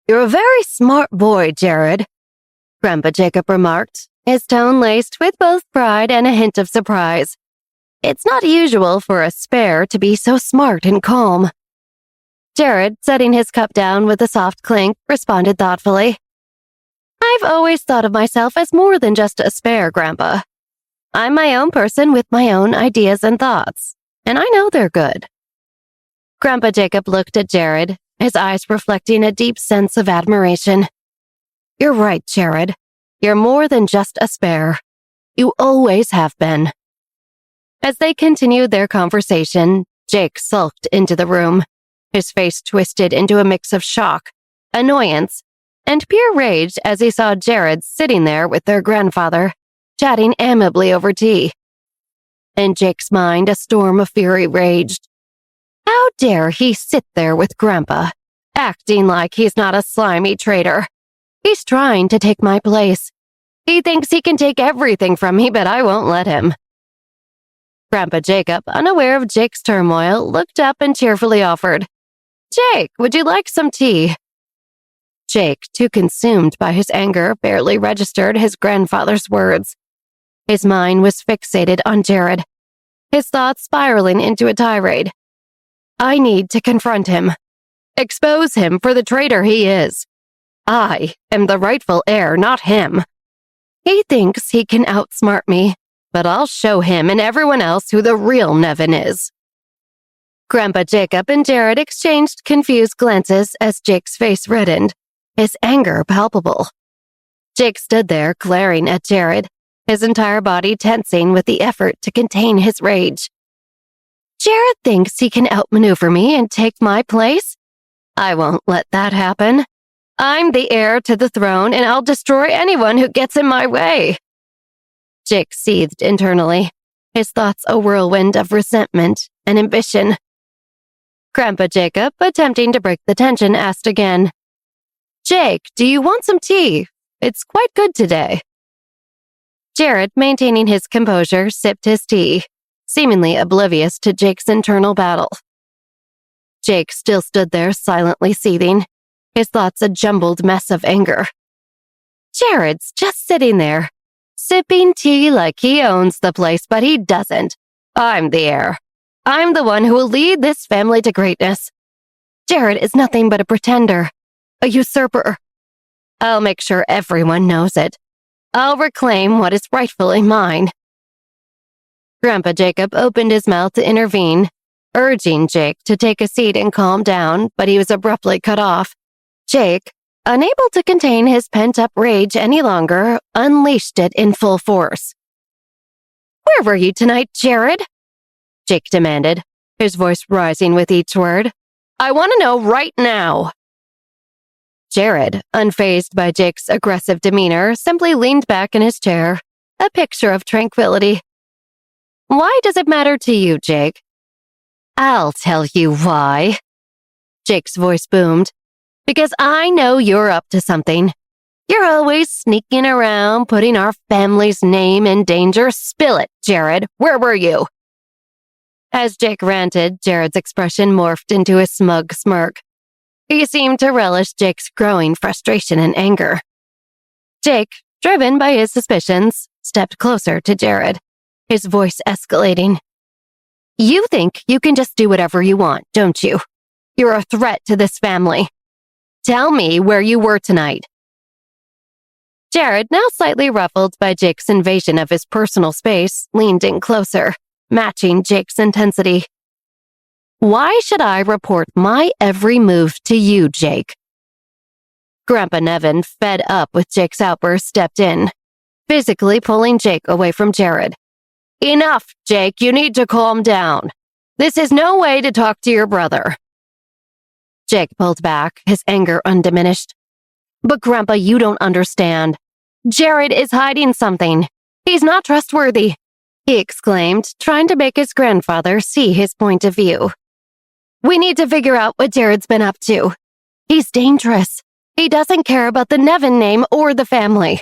"You're a very smart boy, Jared," Grandpa Jacob remarked, his tone laced with both pride and a hint of surprise. It's not usual for a spare to be so smart and calm. Jared, setting his cup down with a soft clink, responded thoughtfully. "I've always thought of myself as more than just a spare, Grandpa. I'm my own person with my own ideas and thoughts, and I know they're good." Grandpa Jacob looked at Jared, his eyes reflecting a deep sense of admiration. "You're right, Jared. You're more than just a spare. You always have been." As they continued their conversation, Jake sulked into the room, his face twisted into a mix of shock, annoyance, and pure rage as he saw Jared sitting there with their grandfather, chatting amicably over tea. In Jake's mind, a storm of fury raged. How dare he sit there with Grandpa, acting like he's not a slimy traitor? He's trying to take my place. He thinks he can take everything from me, but I won't let him. Grandpa Jacob, unaware of Jake's turmoil, looked up and cheerfully offered, "Jake, would you like some tea?" Jake, too consumed by his anger, barely registered his grandfather's words. His mind was fixated on Jared, his thoughts spiraling into a tirade. I need to confront him. Expose him for the traitor he is. I am the rightful heir, not him. He thinks he can outsmart me, but I'll show him and everyone else who the real Nevin is. Grandpa Jacob and Jared exchanged confused glances as Jake's face reddened, his anger palpable. Jake stood there glaring at Jared, his entire body tensing with the effort to contain his rage. Jared thinks he can outmaneuver me and take my place? I won't let that happen. I'm the heir to the throne, and I'll destroy anyone who gets in my way. Jake seethed internally, his thoughts a whirlwind of resentment and ambition. Grandpa Jacob, attempting to break the tension, asked again, Jake, do you want some tea? It's quite good today. Jared, maintaining his composure, sipped his tea, seemingly oblivious to Jake's internal battle. Jake still stood there silently seething, his thoughts a jumbled mess of anger. Jared's just sitting there, sipping tea like he owns the place, but he doesn't. I'm the heir. I'm the one who will lead this family to greatness. Jared is nothing but a pretender, a usurper. I'll make sure everyone knows it. I'll reclaim what is rightfully mine. Grandpa Jacob opened his mouth to intervene, urging Jake to take a seat and calm down, but he was abruptly cut off. Jake, unable to contain his pent-up rage any longer, unleashed it in full force. Where were you tonight, Jared? Jake demanded, his voice rising with each word. I want to know right now. Jared, unfazed by Jake's aggressive demeanor, simply leaned back in his chair, a picture of tranquility. Why does it matter to you, Jake? I'll tell you why. Jake's voice boomed. Because I know you're up to something. You're always sneaking around, putting our family's name in danger. Spill it, Jared. Where were you? As Jake ranted, Jared's expression morphed into a smug smirk. He seemed to relish Jake's growing frustration and anger. Jake, driven by his suspicions, stepped closer to Jared, his voice escalating. You think you can just do whatever you want, don't you? You're a threat to this family. Tell me where you were tonight. Jared, now slightly ruffled by Jake's invasion of his personal space, leaned in closer, matching Jake's intensity. Why should I report my every move to you, Jake? Grandpa Nevin, fed up with Jake's outburst, stepped in, physically pulling Jake away from Jared. Enough, Jake, you need to calm down. This is no way to talk to your brother. Jake pulled back, his anger undiminished. But Grandpa, you don't understand. Jared is hiding something. He's not trustworthy, he exclaimed, trying to make his grandfather see his point of view. We need to figure out what Jared's been up to. He's dangerous. He doesn't care about the Nevin name or the family.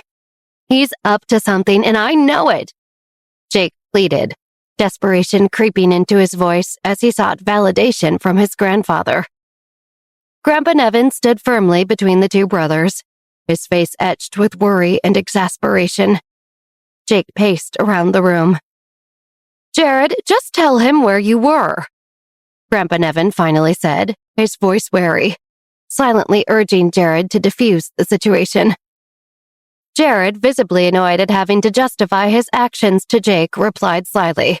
He's up to something, and I know it. Jake pleaded, desperation creeping into his voice as he sought validation from his grandfather. Grandpa Nevin stood firmly between the two brothers, his face etched with worry and exasperation. Jake paced around the room. "Jared, just tell him where you were," Grandpa Nevin finally said, his voice wary, silently urging Jared to defuse the situation. Jared, visibly annoyed at having to justify his actions to Jake, replied slyly,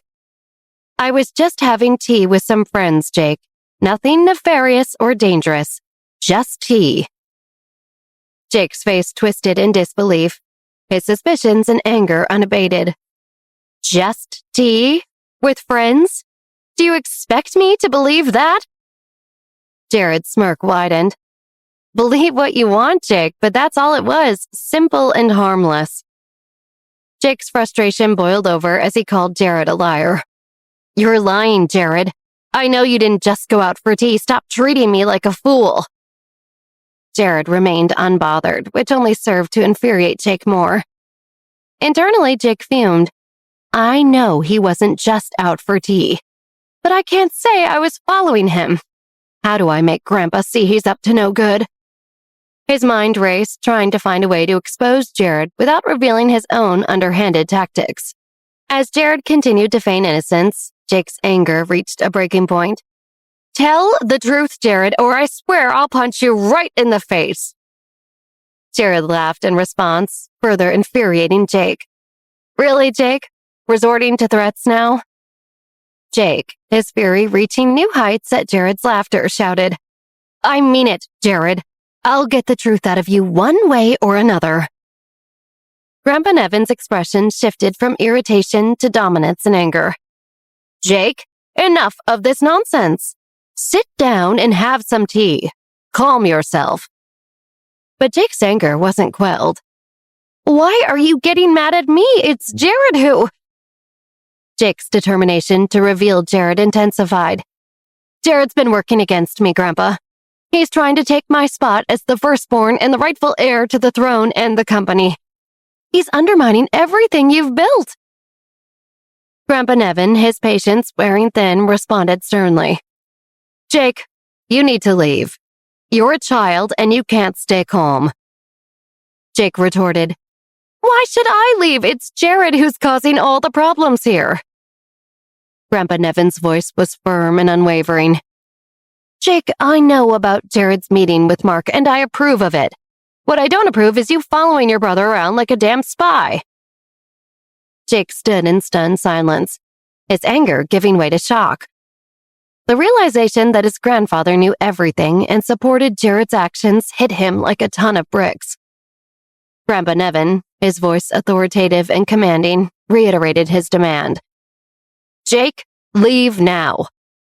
"I was just having tea with some friends, Jake. Nothing nefarious or dangerous. Just tea." Jake's face twisted in disbelief, his suspicions and anger unabated. "Just tea? With friends? Do you expect me to believe that?" Jared's smirk widened. "Believe what you want, Jake, but that's all it was, simple and harmless." Jake's frustration boiled over as he called Jared a liar. "You're lying, Jared. I know you didn't just go out for tea. Stop treating me like a fool." Jared remained unbothered, which only served to infuriate Jake more. Internally, Jake fumed. I know he wasn't just out for tea, but I can't say I was following him. How do I make Grandpa see he's up to no good? His mind raced, trying to find a way to expose Jared without revealing his own underhanded tactics. As Jared continued to feign innocence, Jake's anger reached a breaking point. "Tell the truth, Jared, or I swear I'll punch you right in the face." Jared laughed in response, further infuriating Jake. "Really, Jake? Resorting to threats now?" Jake, his fury reaching new heights at Jared's laughter, shouted, "I mean it, Jared. I'll get the truth out of you one way or another." Grandpa Nevin's expression shifted from irritation to dominance and anger. "Jake, enough of this nonsense. Sit down and have some tea. Calm yourself." But Jake's anger wasn't quelled. "Why are you getting mad at me? It's Jared who—" Jake's determination to reveal Jared intensified. "Jared's been working against me, Grandpa. He's trying to take my spot as the firstborn and the rightful heir to the throne and the company. He's undermining everything you've built." Grandpa Nevin, his patience wearing thin, responded sternly. "Jake, you need to leave. You're a child and you can't stay calm." Jake retorted, "Why should I leave? It's Jared who's causing all the problems here." Grandpa Nevin's voice was firm and unwavering. "Jake, I know about Jared's meeting with Mark and I approve of it. What I don't approve is you following your brother around like a damn spy." Jake stood in stunned silence, his anger giving way to shock. The realization that his grandfather knew everything and supported Jared's actions hit him like a ton of bricks. Grandpa Nevin, his voice authoritative and commanding, reiterated his demand. "Jake, leave now.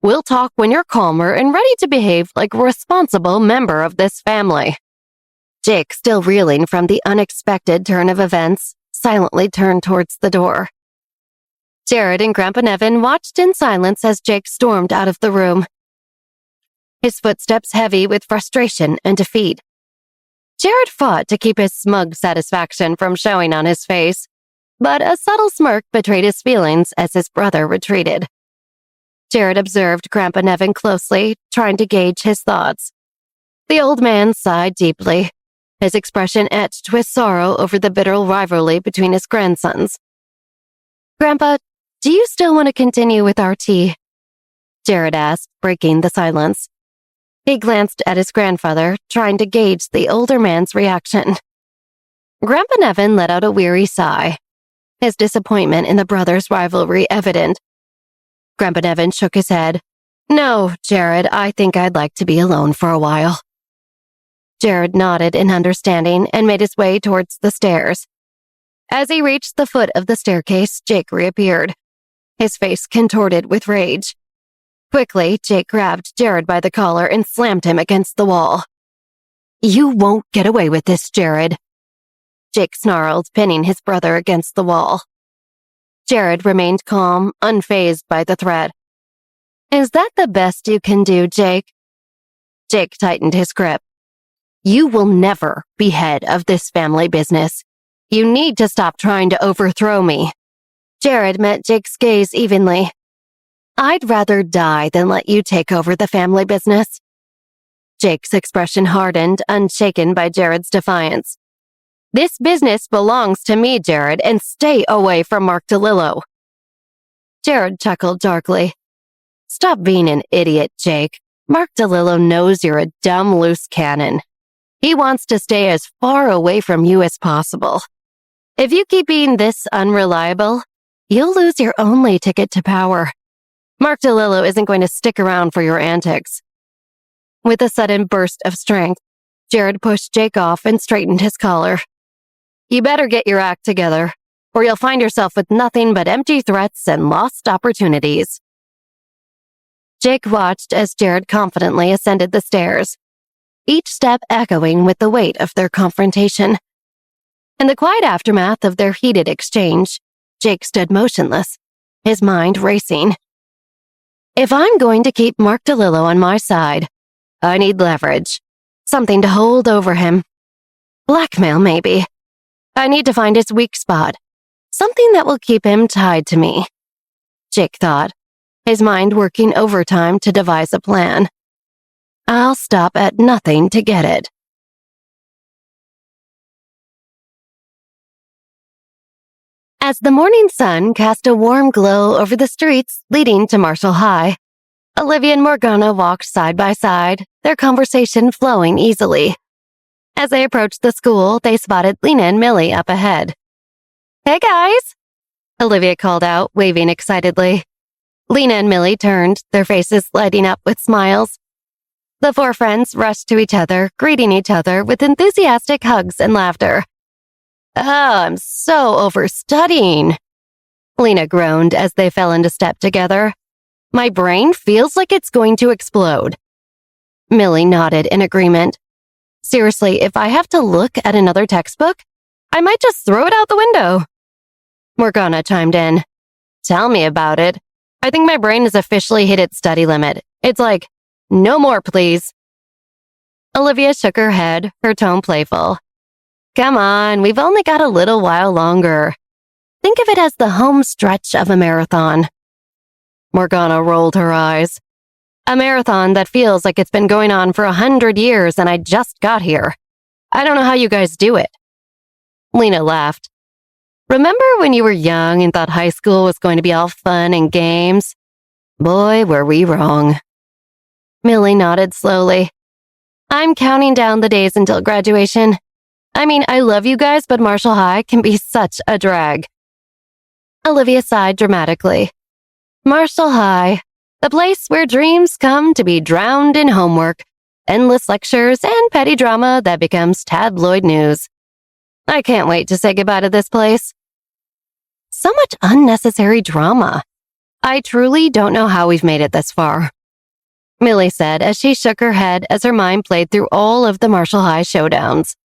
We'll talk when you're calmer and ready to behave like a responsible member of this family." Jake, still reeling from the unexpected turn of events, silently turned towards the door. Jared and Grandpa Nevin watched in silence as Jake stormed out of the room, his footsteps heavy with frustration and defeat. Jared fought to keep his smug satisfaction from showing on his face, but a subtle smirk betrayed his feelings as his brother retreated. Jared observed Grandpa Nevin closely, trying to gauge his thoughts. The old man sighed deeply, his expression etched with sorrow over the bitter rivalry between his grandsons. "Grandpa, do you still want to continue with our tea?" Jared asked, breaking the silence. He glanced at his grandfather, trying to gauge the older man's reaction. Grandpa Nevin let out a weary sigh, his disappointment in the brothers' rivalry evident. Grandpa Nevin shook his head. "No, Jared, I think I'd like to be alone for a while." Jared nodded in understanding and made his way towards the stairs. As he reached the foot of the staircase, Jake reappeared, his face contorted with rage. Quickly, Jake grabbed Jared by the collar and slammed him against the wall. "You won't get away with this, Jared," Jake snarled, pinning his brother against the wall. Jared remained calm, unfazed by the threat. "Is that the best you can do, Jake?" Jake tightened his grip. "You will never be head of this family business. You need to stop trying to overthrow me." Jared met Jake's gaze evenly. "I'd rather die than let you take over the family business." Jake's expression hardened, unshaken by Jared's defiance. "This business belongs to me, Jared, and stay away from Mark DeLillo." Jared chuckled darkly. "Stop being an idiot, Jake. Mark DeLillo knows you're a dumb loose cannon. He wants to stay as far away from you as possible. If you keep being this unreliable, you'll lose your only ticket to power. Mark DeLillo isn't going to stick around for your antics." With a sudden burst of strength, Jared pushed Jake off and straightened his collar. "You better get your act together, or you'll find yourself with nothing but empty threats and lost opportunities." Jake watched as Jared confidently ascended the stairs, each step echoing with the weight of their confrontation. In the quiet aftermath of their heated exchange, Jake stood motionless, his mind racing. "If I'm going to keep Mark DeLillo on my side, I need leverage, something to hold over him. Blackmail, maybe. I need to find his weak spot, something that will keep him tied to me," Jake thought, his mind working overtime to devise a plan. "I'll stop at nothing to get it." As the morning sun cast a warm glow over the streets leading to Marshall High, Olivia and Morgana walked side by side, their conversation flowing easily. As they approached the school, they spotted Lena and Millie up ahead. "Hey, guys!" Olivia called out, waving excitedly. Lena and Millie turned, their faces lighting up with smiles. The four friends rushed to each other, greeting each other with enthusiastic hugs and laughter. "Oh, I'm so overstudying," Lena groaned as they fell into step together. "My brain feels like it's going to explode." Millie nodded in agreement. "Seriously, if I have to look at another textbook, I might just throw it out the window." Morgana chimed in. "Tell me about it. I think my brain has officially hit its study limit. It's like, no more, please." Olivia shook her head, her tone playful. "Come on, we've only got a little while longer. Think of it as the home stretch of a marathon." Morgana rolled her eyes. "A marathon that feels like it's been going on for 100 years and I just got here. I don't know how you guys do it." Lena laughed. "Remember when you were young and thought high school was going to be all fun and games? Boy, were we wrong." Millie nodded slowly. "I'm counting down the days until graduation. I mean, I love you guys, but Marshall High can be such a drag." Olivia sighed dramatically. Marshall High, the place where dreams come to be drowned in homework, endless lectures, and petty drama that becomes tabloid news. I can't wait to say goodbye to this place. So much unnecessary drama. I truly don't know how we've made it this far," Millie said as she shook her head as her mind played through all of the Marshall High showdowns.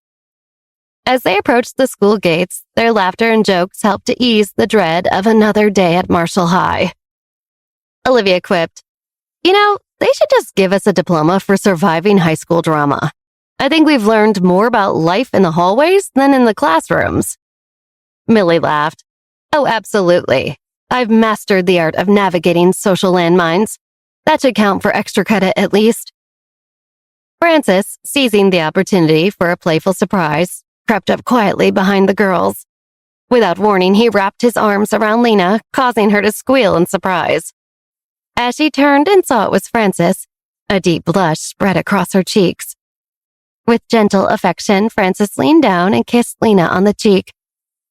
As they approached the school gates, their laughter and jokes helped to ease the dread of another day at Marshall High. Olivia quipped, "You know, they should just give us a diploma for surviving high school drama. I think we've learned more about life in the hallways than in the classrooms." Millie laughed. "Oh, absolutely. I've mastered the art of navigating social landmines. That should count for extra credit at least." Francis, seizing the opportunity for a playful surprise, crept up quietly behind the girls. Without warning, he wrapped his arms around Lena, causing her to squeal in surprise. As she turned and saw it was Francis, a deep blush spread across her cheeks. With gentle affection, Francis leaned down and kissed Lena on the cheek,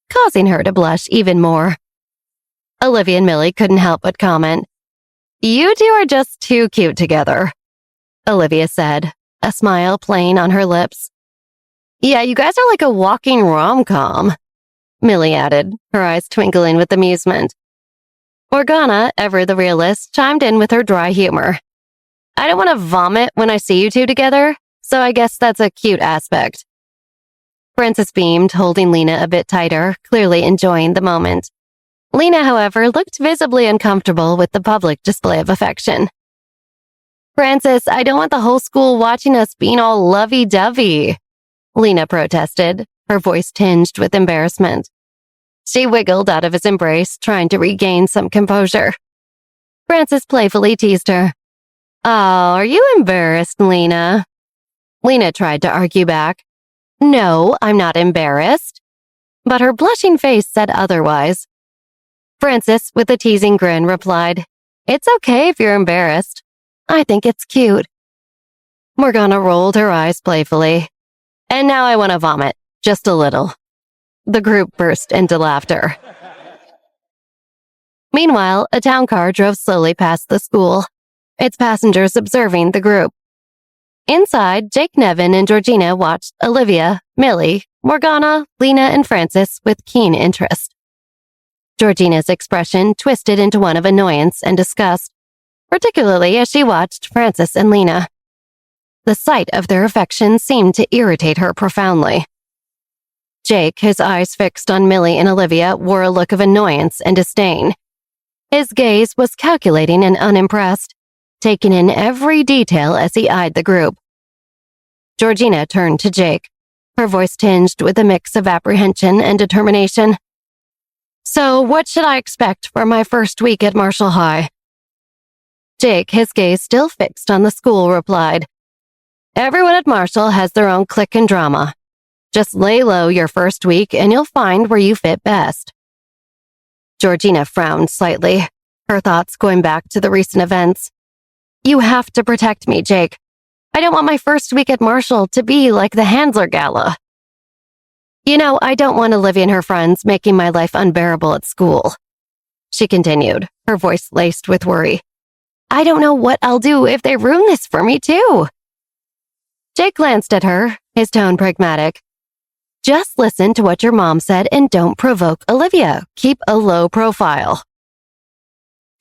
causing her to blush even more. Olivia and Millie couldn't help but comment, "You two are just too cute together," Olivia said, a smile playing on her lips. "Yeah, you guys are like a walking rom-com," Millie added, her eyes twinkling with amusement. Morgana, ever the realist, chimed in with her dry humor. "I don't want to vomit when I see you two together, so I guess that's a cute aspect." Francis beamed, holding Lena a bit tighter, clearly enjoying the moment. Lena, however, looked visibly uncomfortable with the public display of affection. "Francis, I don't want the whole school watching us being all lovey-dovey," Lena protested, her voice tinged with embarrassment. She wiggled out of his embrace, trying to regain some composure. Francis playfully teased her. "Oh, are you embarrassed, Lena?" Lena tried to argue back. No, I'm not embarrassed. But her blushing face said otherwise. Frances, with a teasing grin, replied, It's okay if you're embarrassed. I think it's cute. Morgana rolled her eyes playfully. And now I want to vomit, just a little. The group burst into laughter. Meanwhile, a town car drove slowly past the school, its passengers observing the group. Inside, Jake, Nevin, and Georgina watched Olivia, Millie, Morgana, Lena, and Frances with keen interest. Georgina's expression twisted into one of annoyance and disgust, particularly as she watched Frances and Lena. The sight of their affection seemed to irritate her profoundly. Jake, his eyes fixed on Millie and Olivia, wore a look of annoyance and disdain. His gaze was calculating and unimpressed, taking in every detail as he eyed the group. Georgina turned to Jake, her voice tinged with a mix of apprehension and determination. So, what should I expect for my first week at Marshall High? Jake, his gaze still fixed on the school, replied, Everyone at Marshall has their own clique and drama. Just lay low your first week and you'll find where you fit best. Georgina frowned slightly, her thoughts going back to the recent events. You have to protect me, Jake. I don't want my first week at Marshall to be like the Hansler Gala. You know, I don't want Olivia and her friends making my life unbearable at school. She continued, her voice laced with worry. I don't know what I'll do if they ruin this for me, too. Jake glanced at her, his tone pragmatic. Just listen to what your mom said and don't provoke Olivia. Keep a low profile.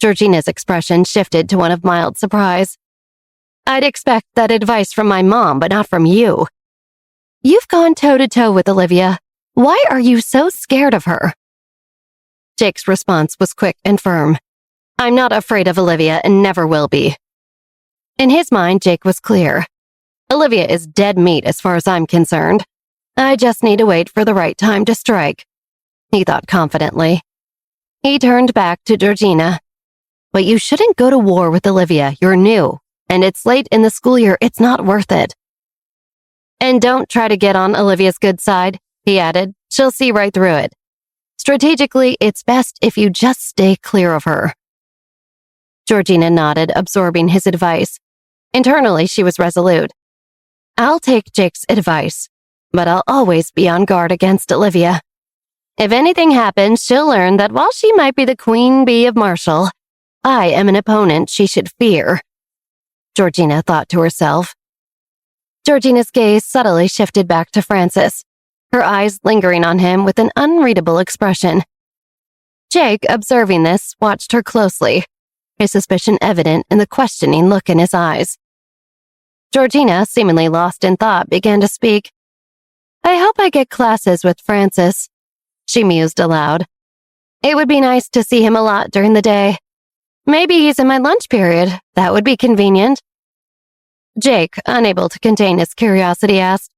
Georgina's expression shifted to one of mild surprise. I'd expect that advice from my mom, but not from you. You've gone toe-to-toe with Olivia. Why are you so scared of her? Jake's response was quick and firm. I'm not afraid of Olivia and never will be. In his mind, Jake was clear. Olivia is dead meat as far as I'm concerned. I just need to wait for the right time to strike, he thought confidently. He turned back to Georgina. But you shouldn't go to war with Olivia. You're new, and it's late in the school year. It's not worth it. And don't try to get on Olivia's good side, he added. She'll see right through it. Strategically, it's best if you just stay clear of her. Georgina nodded, absorbing his advice. Internally, she was resolute. I'll take Jake's advice, but I'll always be on guard against Olivia. If anything happens, she'll learn that while she might be the queen bee of Marshall, I am an opponent she should fear. Georgina thought to herself. Georgina's gaze subtly shifted back to Frances, her eyes lingering on him with an unreadable expression. Jake, observing this, watched her closely, his suspicion evident in the questioning look in his eyes. Georgina, seemingly lost in thought, began to speak. I hope I get classes with Francis, she mused aloud. It would be nice to see him a lot during the day. Maybe he's in my lunch period. That would be convenient. Jake, unable to contain his curiosity, asked,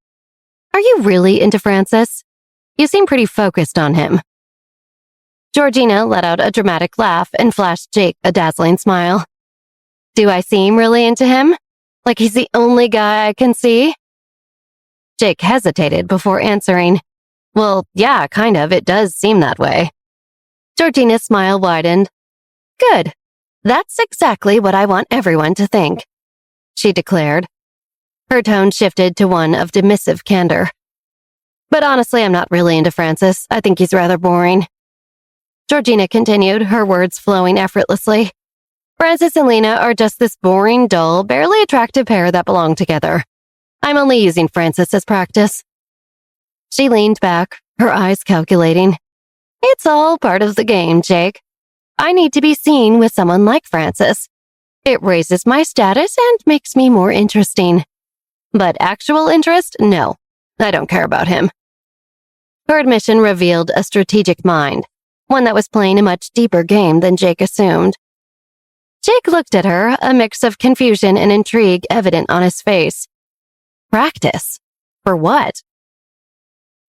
Are you really into Francis? You seem pretty focused on him. Georgina let out a dramatic laugh and flashed Jake a dazzling smile. Do I seem really into him? Like he's the only guy I can see? Jake hesitated before answering. Well, yeah, kind of. It does seem that way. Georgina's smile widened. Good. That's exactly what I want everyone to think, she declared. Her tone shifted to one of dismissive candor. But honestly, I'm not really into Francis. I think he's rather boring. Georgina continued, her words flowing effortlessly. Francis and Lena are just this boring, dull, barely attractive pair that belong together. I'm only using Francis as practice. She leaned back, her eyes calculating. It's all part of the game, Jake. I need to be seen with someone like Francis. It raises my status and makes me more interesting. But actual interest? No. I don't care about him. Her admission revealed a strategic mind, one that was playing a much deeper game than Jake assumed. Jake looked at her, a mix of confusion and intrigue evident on his face. Practice? For what?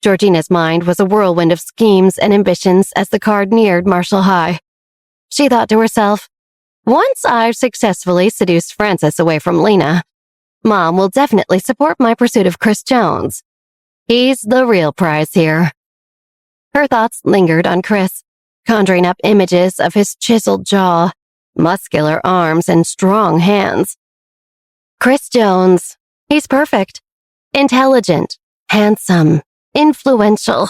Georgina's mind was a whirlwind of schemes and ambitions as the car neared Marshall High. She thought to herself, once I've successfully seduced Francis away from Lena, Mom will definitely support my pursuit of Chris Jones. He's the real prize here. Her thoughts lingered on Chris, conjuring up images of his chiseled jaw, muscular arms, and strong hands. Chris Jones. He's perfect. Intelligent, handsome, influential.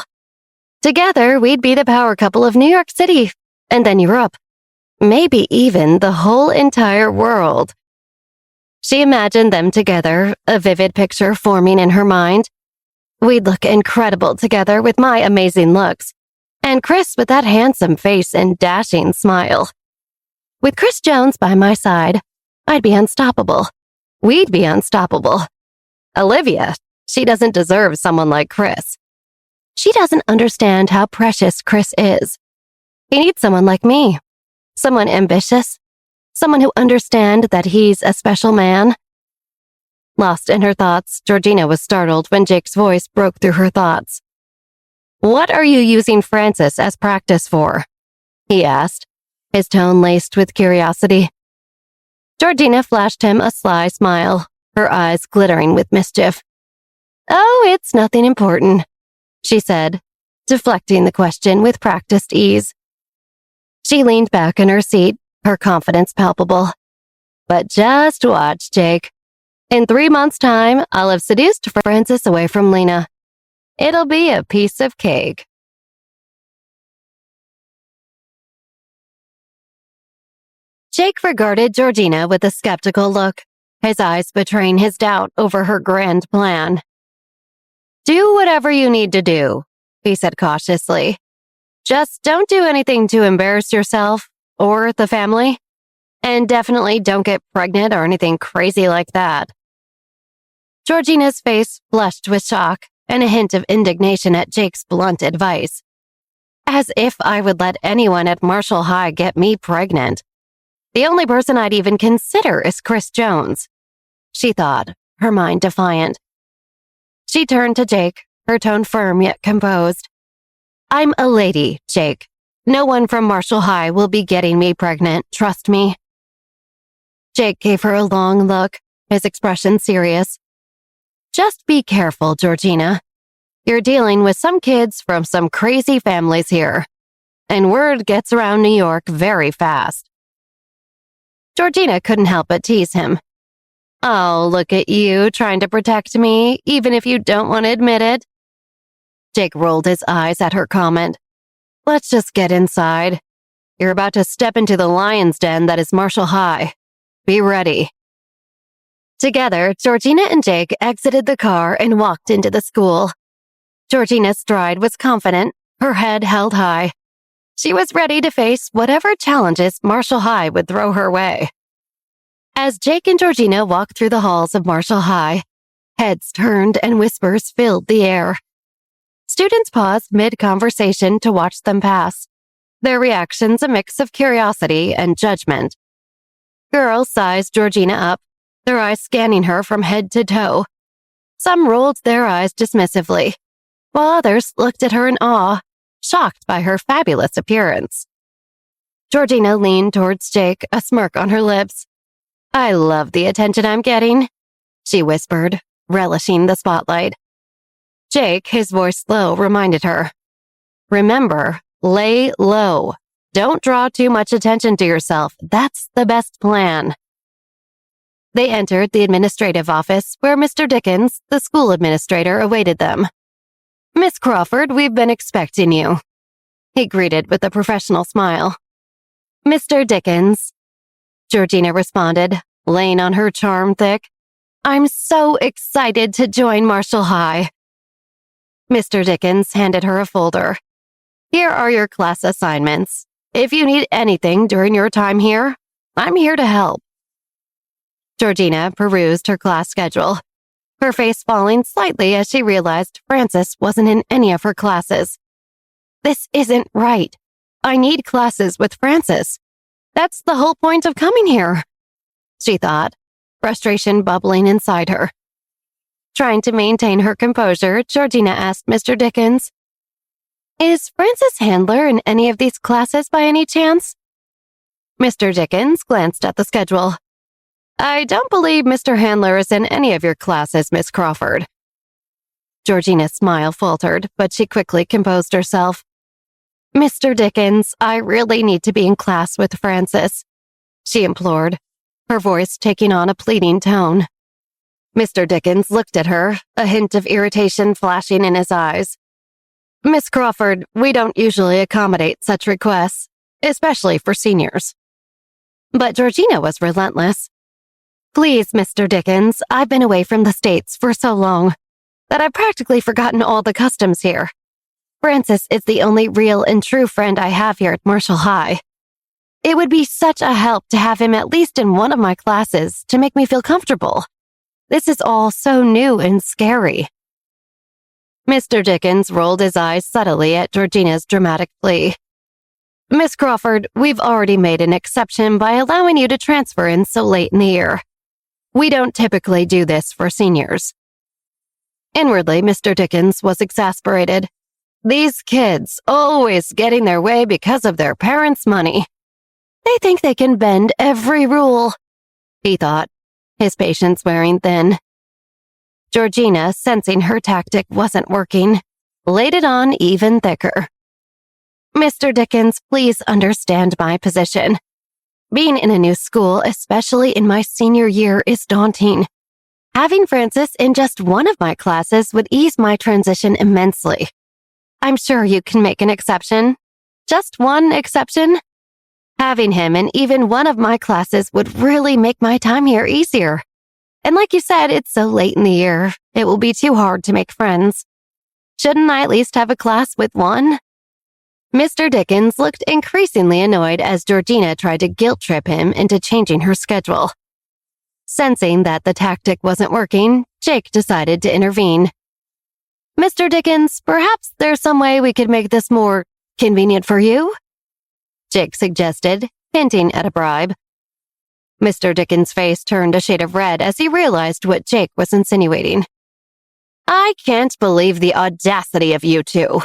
Together, we'd be the power couple of New York City, and then Europe. Maybe even the whole entire world. She imagined them together, a vivid picture forming in her mind. We'd look incredible together with my amazing looks, and Chris with that handsome face and dashing smile. With Chris Jones by my side, I'd be unstoppable. We'd be unstoppable. Olivia, she doesn't deserve someone like Chris. She doesn't understand how precious Chris is. He needs someone like me, someone ambitious, someone who understands that he's a special man. Lost in her thoughts, Georgina was startled when Jake's voice broke through her thoughts. "What are you using Francis as practice for?" he asked, his tone laced with curiosity. Georgina flashed him a sly smile, her eyes glittering with mischief. "Oh, it's nothing important," she said, deflecting the question with practiced ease. She leaned back in her seat, her confidence palpable. "But just watch, Jake. In 3 months' time, I'll have seduced Francis away from Lena. It'll be a piece of cake." Jake regarded Georgina with a skeptical look, his eyes betraying his doubt over her grand plan. "Do whatever you need to do," he said cautiously. "Just don't do anything to embarrass yourself or the family. And definitely don't get pregnant or anything crazy like that." Georgina's face flushed with shock and a hint of indignation at Jake's blunt advice. As if I would let anyone at Marshall High get me pregnant. The only person I'd even consider is Chris Jones, she thought, her mind defiant. She turned to Jake, her tone firm yet composed. "I'm a lady, Jake. No one from Marshall High will be getting me pregnant, trust me." Jake gave her a long look, his expression serious. "Just be careful, Georgina. You're dealing with some kids from some crazy families here, and word gets around New York very fast." Georgina couldn't help but tease him. "Oh, look at you trying to protect me, even if you don't want to admit it." Jake rolled his eyes at her comment. "Let's just get inside. You're about to step into the lion's den that is Marshall High. Be ready." Together, Georgina and Jake exited the car and walked into the school. Georgina's stride was confident, her head held high. She was ready to face whatever challenges Marshall High would throw her way. As Jake and Georgina walked through the halls of Marshall High, heads turned and whispers filled the air. Students paused mid-conversation to watch them pass, their reactions a mix of curiosity and judgment. Girls sized Georgina up, their eyes scanning her from head to toe. Some rolled their eyes dismissively, while others looked at her in awe, shocked by her fabulous appearance. Georgina leaned towards Jake, a smirk on her lips. "I love the attention I'm getting," she whispered, relishing the spotlight. Jake, his voice low, reminded her. "Remember, lay low. Don't draw too much attention to yourself. That's the best plan." They entered the administrative office where Mr. Dickens, the school administrator, awaited them. "Miss Crawford, we've been expecting you," he greeted with a professional smile. "Mr. Dickens," Georgina responded, laying on her charm thick. "I'm so excited to join Marshall High." Mr. Dickens handed her a folder. "Here are your class assignments. If you need anything during your time here, I'm here to help." Georgina perused her class schedule, her face falling slightly as she realized Francis wasn't in any of her classes. This isn't right. I need classes with Francis. That's the whole point of coming here, she thought, frustration bubbling inside her. Trying to maintain her composure, Georgina asked Mr. Dickens, "Is Francis Handler in any of these classes by any chance?" Mr. Dickens glanced at the schedule. I don't believe Mr. Handler is in any of your classes, Miss Crawford. Georgina's smile faltered, but she quickly composed herself. Mr. Dickens, I really need to be in class with Francis, she implored, her voice taking on a pleading tone. Mr. Dickens looked at her, a hint of irritation flashing in his eyes. Miss Crawford, we don't usually accommodate such requests, especially for seniors. But Georgina was relentless. Please, Mr. Dickens, I've been away from the States for so long that I've practically forgotten all the customs here. Francis is the only real and true friend I have here at Marshall High. It would be such a help to have him at least in one of my classes to make me feel comfortable. This is all so new and scary. Mr. Dickens rolled his eyes subtly at Georgina's dramatic plea. Miss Crawford, we've already made an exception by allowing you to transfer in so late in the year. We don't typically do this for seniors. Inwardly, Mr. Dickens was exasperated. These kids, always getting their way because of their parents' money. They think they can bend every rule, he thought, his patience wearing thin. Georgina, sensing her tactic wasn't working, laid it on even thicker. Mr. Dickens, please understand my position. Being in a new school, especially in my senior year, is daunting. Having Francis in just one of my classes would ease my transition immensely. I'm sure you can make an exception. Just one exception. Having him in even one of my classes would really make my time here easier. And like you said, it's so late in the year, it will be too hard to make friends. Shouldn't I at least have a class with one? Mr. Dickens looked increasingly annoyed as Georgina tried to guilt-trip him into changing her schedule. Sensing that the tactic wasn't working, Jake decided to intervene. Mr. Dickens, perhaps there's some way we could make this more convenient for you? Jake suggested, hinting at a bribe. Mr. Dickens' face turned a shade of red as he realized what Jake was insinuating. I can't believe the audacity of you two,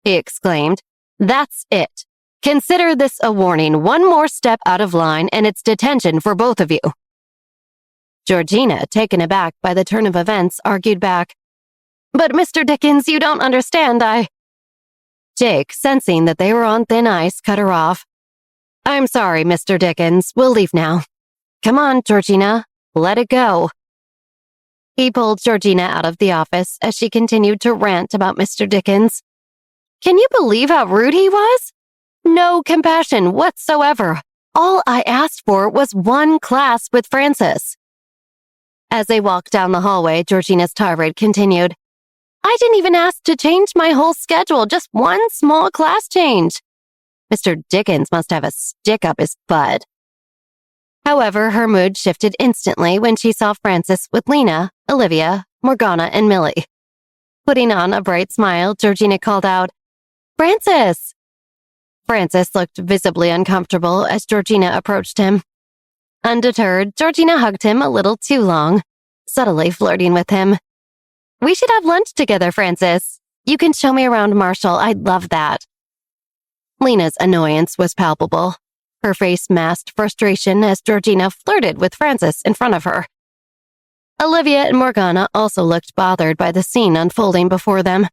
he exclaimed. That's it. Consider this a warning. One more step out of line and it's detention for both of you. Georgina, taken aback by the turn of events, argued back. But Mr. Dickens, you don't understand, Jake, sensing that they were on thin ice, cut her off. I'm sorry, Mr. Dickens. We'll leave now. Come on, Georgina. Let it go. He pulled Georgina out of the office as she continued to rant about Mr. Dickens. Can you believe how rude he was? No compassion whatsoever. All I asked for was one class with Francis. As they walked down the hallway, Georgina's tirade continued. I didn't even ask to change my whole schedule, just one small class change. Mr. Dickens must have a stick up his butt. However, her mood shifted instantly when she saw Francis with Lena, Olivia, Morgana, and Millie. Putting on a bright smile, Georgina called out, Francis! Francis looked visibly uncomfortable as Georgina approached him. Undeterred, Georgina hugged him a little too long, subtly flirting with him. We should have lunch together, Francis. You can show me around Marshall. I'd love that. Lena's annoyance was palpable. Her face masked frustration as Georgina flirted with Francis in front of her. Olivia and Morgana also looked bothered by the scene unfolding before them.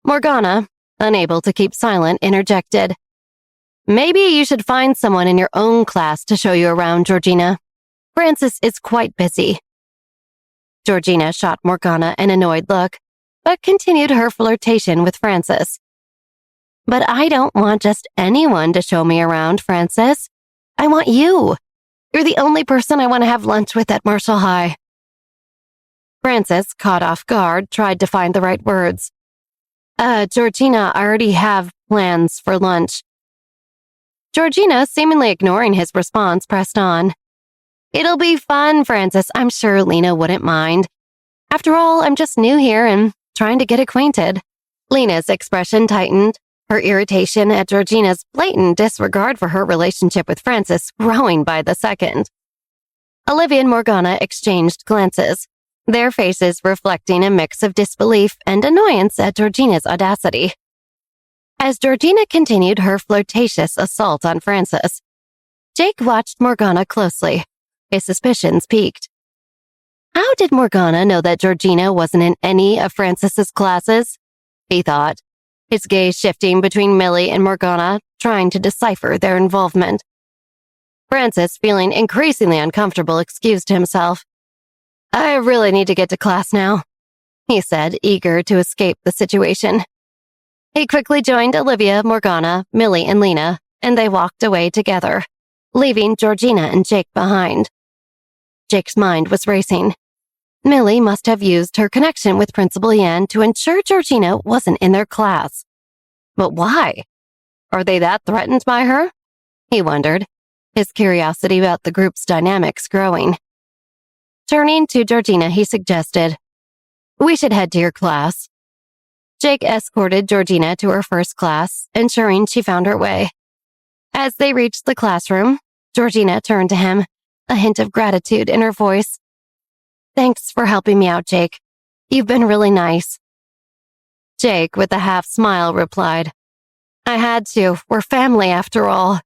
Morgana, unable to keep silent, interjected. Maybe you should find someone in your own class to show you around, Georgina. Francis is quite busy. Georgina shot Morgana an annoyed look, but continued her flirtation with Francis. But I don't want just anyone to show me around, Francis. I want you. You're the only person I want to have lunch with at Marshall High. Francis, caught off guard, tried to find the right words. Georgina, I already have plans for lunch. Georgina, seemingly ignoring his response, pressed on. It'll be fun, Francis. I'm sure Lena wouldn't mind. After all, I'm just new here and trying to get acquainted. Lena's expression tightened, her irritation at Georgina's blatant disregard for her relationship with Francis growing by the second. Olivia and Morgana exchanged glances, their faces reflecting a mix of disbelief and annoyance at Georgina's audacity. As Georgina continued her flirtatious assault on Francis, Jake watched Morgana closely, His suspicions peaked. How did Morgana know that Georgina wasn't in any of Francis's classes? He thought, his gaze shifting between Millie and Morgana, trying to decipher their involvement. Francis, feeling increasingly uncomfortable, excused himself. I really need to get to class now, he said, eager to escape the situation. He quickly joined Olivia, Morgana, Millie, and Lena, and they walked away together, leaving Georgina and Jake behind. Jake's mind was racing. Millie must have used her connection with Principal Yan to ensure Georgina wasn't in their class. But why? Are they that threatened by her? He wondered, his curiosity about the group's dynamics growing. Turning to Georgina, he suggested, We should head to your class. Jake escorted Georgina to her first class, ensuring she found her way. As they reached the classroom, Georgina turned to him, a hint of gratitude in her voice. Thanks for helping me out, Jake. You've been really nice. Jake, with a half smile, replied, I had to. We're family after all.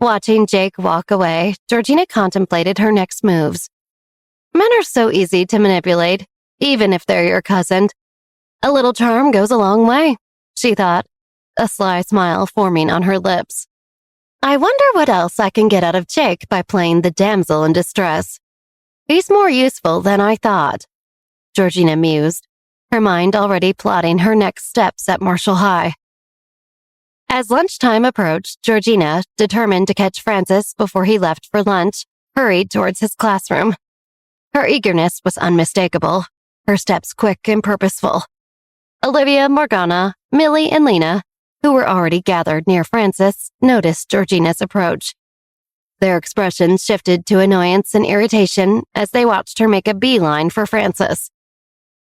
Watching Jake walk away, Georgina contemplated her next moves. Men are so easy to manipulate, even if they're your cousin. A little charm goes a long way, she thought, a sly smile forming on her lips. I wonder what else I can get out of Jake by playing the damsel in distress. He's more useful than I thought, Georgina mused, her mind already plotting her next steps at Marshall High. As lunchtime approached, Georgina, determined to catch Francis before he left for lunch, hurried towards his classroom. Her eagerness was unmistakable, her steps quick and purposeful. Olivia, Morgana, Millie, and Lena, who were already gathered near Francis, noticed Georgina's approach. Their expressions shifted to annoyance and irritation as they watched her make a beeline for Francis.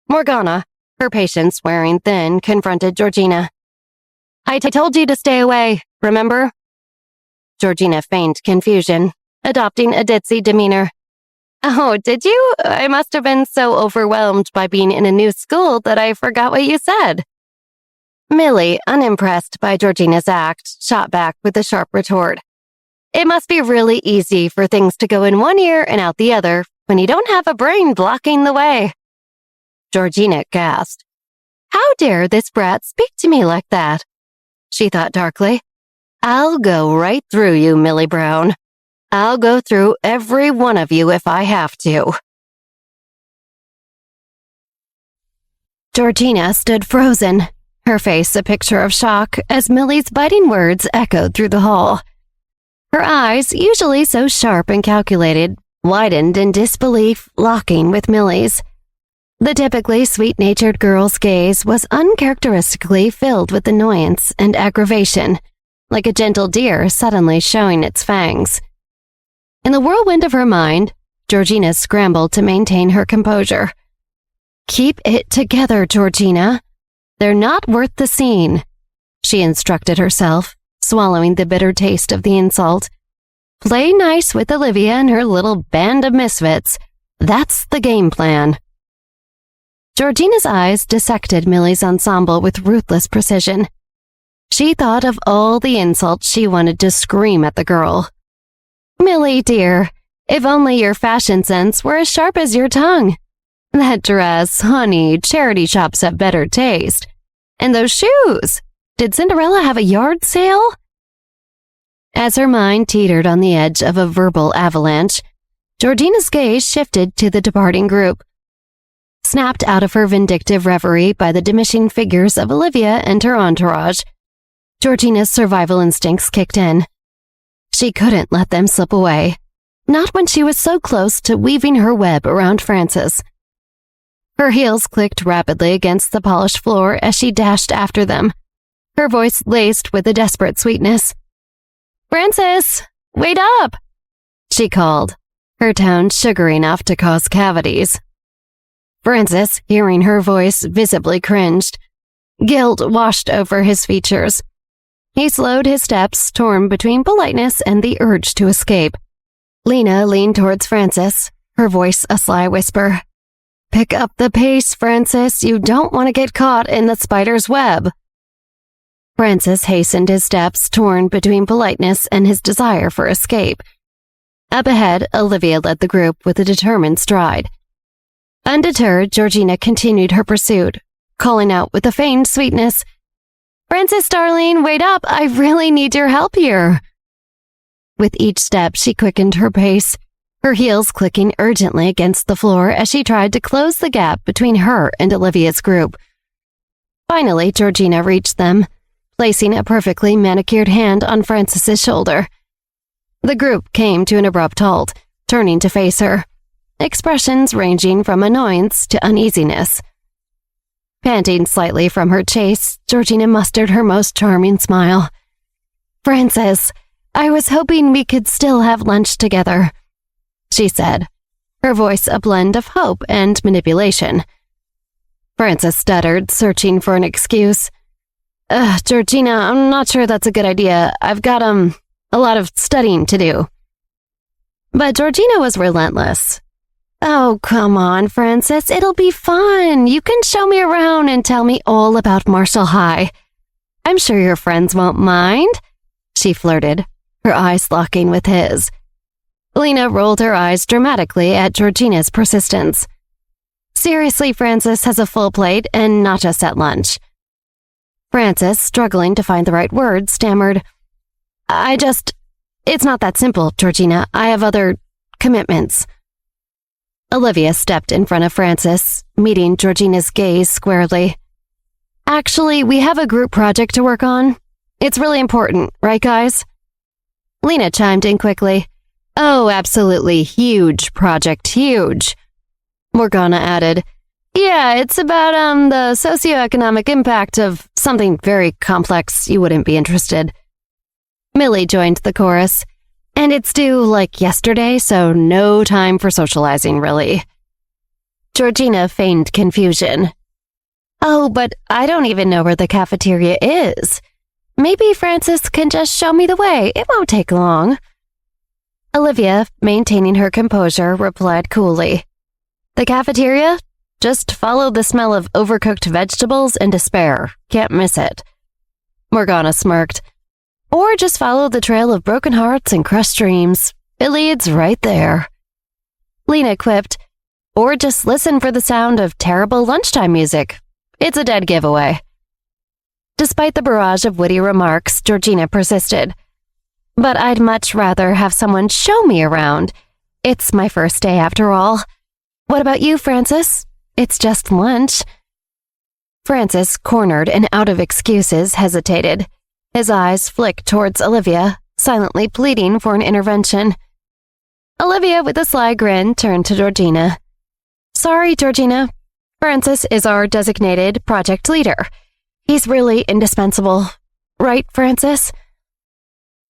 Morgana, her patience wearing thin, confronted Georgina. I told you to stay away, remember? Georgina feigned confusion, adopting a ditzy demeanor. Oh, did you? I must have been so overwhelmed by being in a new school that I forgot what you said. Millie, unimpressed by Georgina's act, shot back with a sharp retort. It must be really easy for things to go in one ear and out the other when you don't have a brain blocking the way. Georgina gasped. How dare this brat speak to me like that? She thought darkly. I'll go right through you, Millie Brown. I'll go through every one of you if I have to. Georgina stood frozen, her face a picture of shock as Millie's biting words echoed through the hall. Her eyes, usually so sharp and calculated, widened in disbelief, locking with Millie's. The typically sweet-natured girl's gaze was uncharacteristically filled with annoyance and aggravation, like a gentle deer suddenly showing its fangs. In the whirlwind of her mind, Georgina scrambled to maintain her composure. Keep it together, Georgina. They're not worth the scene, she instructed herself, swallowing the bitter taste of the insult. Play nice with Olivia and her little band of misfits. That's the game plan. Georgina's eyes dissected Millie's ensemble with ruthless precision. She thought of all the insults she wanted to scream at the girl. Millie, dear, if only your fashion sense were as sharp as your tongue. That dress, honey, charity shops have better taste. And those shoes! Did Cinderella have a yard sale? As her mind teetered on the edge of a verbal avalanche, Georgina's gaze shifted to the departing group. Snapped out of her vindictive reverie by the diminishing figures of Olivia and her entourage, Georgina's survival instincts kicked in. She couldn't let them slip away, not when she was so close to weaving her web around Francis. Her heels clicked rapidly against the polished floor as she dashed after them, her voice laced with a desperate sweetness. Francis, wait up, she called, her tone sugary enough to cause cavities. Francis, hearing her voice, visibly cringed. Guilt washed over his features. He slowed his steps, torn between politeness and the urge to escape. Lena leaned towards Francis, her voice a sly whisper. Pick up the pace, Francis. You don't want to get caught in the spider's web. Francis hastened his steps, torn between politeness and his desire for escape. Up ahead, Olivia led the group with a determined stride. Undeterred, Georgina continued her pursuit, calling out with a feigned sweetness, "Frances, darling, wait up! I really need your help here!" With each step, she quickened her pace, her heels clicking urgently against the floor as she tried to close the gap between her and Olivia's group. Finally, Georgina reached them, placing a perfectly manicured hand on Frances's shoulder. The group came to an abrupt halt, turning to face her, expressions ranging from annoyance to uneasiness. Panting slightly from her chase, Georgina mustered her most charming smile. "Frances, I was hoping we could still have lunch together," she said, her voice a blend of hope and manipulation. Frances stuttered, searching for an excuse. Georgina, I'm not sure that's a good idea. I've got, a lot of studying to do." But Georgina was relentless. "Oh, come on, Frances. It'll be fun. You can show me around and tell me all about Marshall High. I'm sure your friends won't mind," she flirted, her eyes locking with his. Lena rolled her eyes dramatically at Georgina's persistence. "Seriously, Frances has a full plate and not just at lunch." Frances, struggling to find the right words, stammered, It's not that simple, Georgina. I have other commitments." Olivia stepped in front of Frances, meeting Georgina's gaze squarely. "Actually, we have a group project to work on. It's really important, right, guys?" Lena chimed in quickly. "Oh, absolutely. Huge project, huge." Morgana added, "Yeah, it's about, the socioeconomic impact of something very complex. You wouldn't be interested." Millie joined the chorus. "And it's due like yesterday, so no time for socializing, really." Georgina feigned confusion. "Oh, but I don't even know where the cafeteria is. Maybe Frances can just show me the way. It won't take long." Olivia, maintaining her composure, replied coolly, "The cafeteria? Just follow the smell of overcooked vegetables and despair. Can't miss it." Morgana smirked. "Or just follow the trail of broken hearts and crushed dreams. It leads right there." Lena quipped, "Or just listen for the sound of terrible lunchtime music. It's a dead giveaway." Despite the barrage of witty remarks, Georgina persisted. "But I'd much rather have someone show me around. It's my first day after all. What about you, Frances? It's just lunch." Frances, cornered and out of excuses, hesitated. His eyes flicked towards Olivia, silently pleading for an intervention. Olivia, with a sly grin, turned to Georgina. "Sorry, Georgina. Frances is our designated project leader. He's really indispensable. Right, Frances?"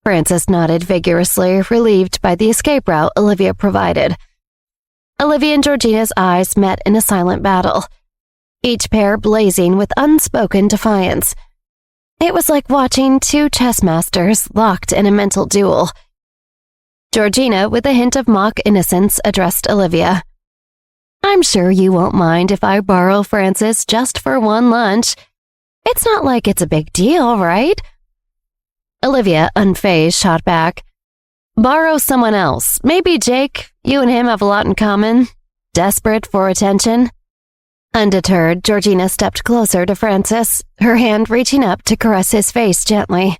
Frances nodded vigorously, relieved by the escape route Olivia provided. Olivia and Georgina's eyes met in a silent battle, each pair blazing with unspoken defiance. It was like watching two chess masters locked in a mental duel. Georgina, with a hint of mock innocence, addressed Olivia. "I'm sure you won't mind if I borrow Frances just for one lunch. It's not like it's a big deal, right?" Olivia, unfazed, shot back. "Borrow someone else. Maybe Jake. You and him have a lot in common. Desperate for attention." Undeterred, Georgina stepped closer to Frances, her hand reaching up to caress his face gently.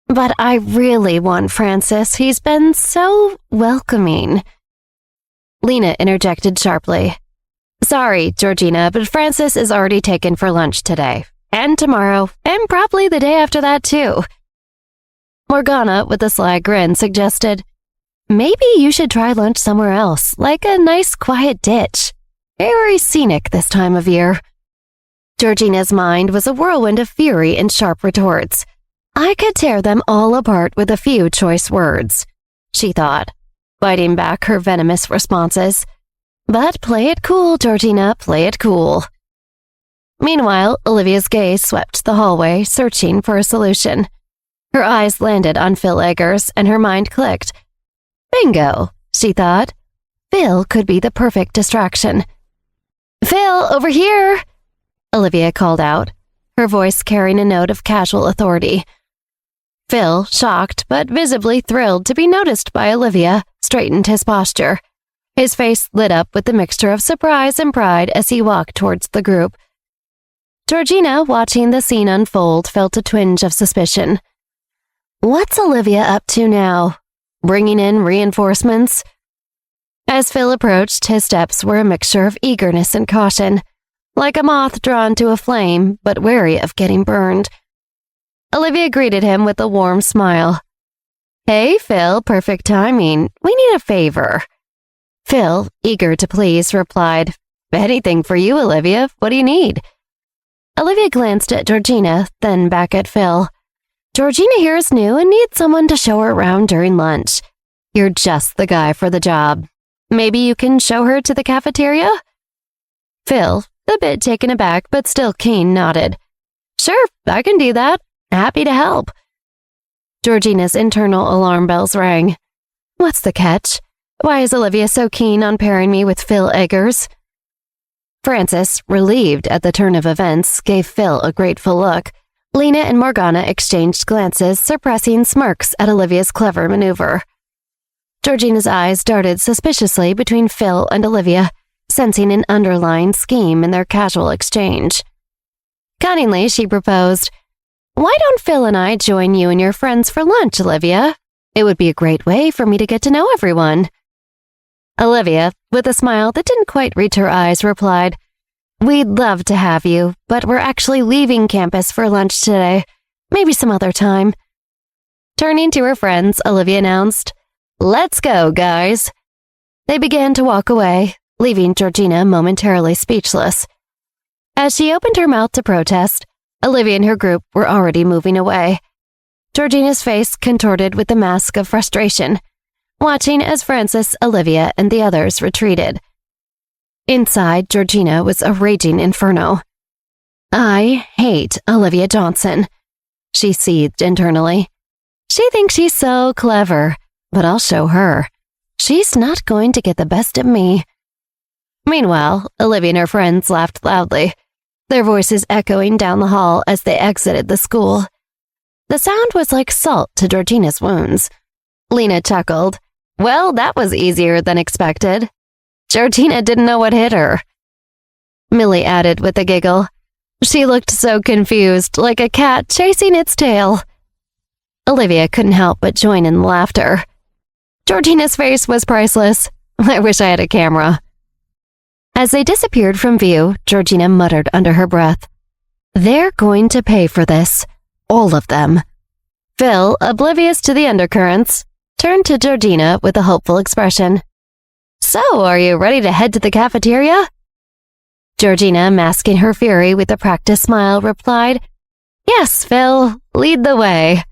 "But I really want Frances. He's been so welcoming." Lena interjected sharply. "Sorry, Georgina, but Frances is already taken for lunch today, and tomorrow, and probably the day after that, too." Morgana, with a sly grin, suggested, "Maybe you should try lunch somewhere else, like a nice quiet ditch. Very scenic this time of year." Georgina's mind was a whirlwind of fury and sharp retorts. I could tear them all apart with a few choice words, she thought, biting back her venomous responses. But play it cool, Georgina, play it cool. Meanwhile, Olivia's gaze swept the hallway, searching for a solution. Her eyes landed on Phil Eggers, and her mind clicked. Bingo, she thought. Phil could be the perfect distraction. "Phil, over here!" Olivia called out, her voice carrying a note of casual authority. Phil, shocked but visibly thrilled to be noticed by Olivia, straightened his posture. His face lit up with the mixture of surprise and pride as he walked towards the group. Georgina, watching the scene unfold, felt a twinge of suspicion. What's Olivia up to now? Bringing in reinforcements? As Phil approached, his steps were a mixture of eagerness and caution, like a moth drawn to a flame, but wary of getting burned. Olivia greeted him with a warm smile. Hey, Phil, perfect timing. We need a favor. Phil, eager to please, replied, Anything for you, Olivia. What do you need? Olivia glanced at Georgina, then back at Phil. Georgina here is new and needs someone to show her around during lunch. You're just the guy for the job. Maybe you can show her to the cafeteria? Phil, a bit taken aback but still keen, nodded. Sure, I can do that. Happy to help. Georgina's internal alarm bells rang. What's the catch? Why is Olivia so keen on pairing me with Phil Eggers? Francis, relieved at the turn of events, gave Phil a grateful look. Lena and Morgana exchanged glances, suppressing smirks at Olivia's clever maneuver. Georgina's eyes darted suspiciously between Phil and Olivia, sensing an underlying scheme in their casual exchange. Cunningly, she proposed, Why don't Phil and I join you and your friends for lunch, Olivia? It would be a great way for me to get to know everyone. Olivia, with a smile that didn't quite reach her eyes, replied, We'd love to have you, but we're actually leaving campus for lunch today. Maybe some other time. Turning to her friends, Olivia announced, Let's go, guys. They began to walk away, leaving Georgina momentarily speechless. As she opened her mouth to protest, Olivia and her group were already moving away. Georgina's face contorted with the mask of frustration, watching as Francis, Olivia, and the others retreated. Inside, Georgina was a raging inferno. I hate Olivia Johnson, she seethed internally. She thinks she's so clever, but I'll show her. She's not going to get the best of me. Meanwhile, Olivia and her friends laughed loudly, their voices echoing down the hall as they exited the school. The sound was like salt to Georgina's wounds. Lena chuckled. Well, that was easier than expected. Georgina didn't know what hit her. Millie added with a giggle. She looked so confused, like a cat chasing its tail. Olivia couldn't help but join in the laughter. Georgina's face was priceless. I wish I had a camera. As they disappeared from view, Georgina muttered under her breath. They're going to pay for this. All of them. Phil, oblivious to the undercurrents, turned to Georgina with a hopeful expression. So, are you ready to head to the cafeteria? Georgina, masking her fury with a practiced smile, replied, Yes, Phil, lead the way.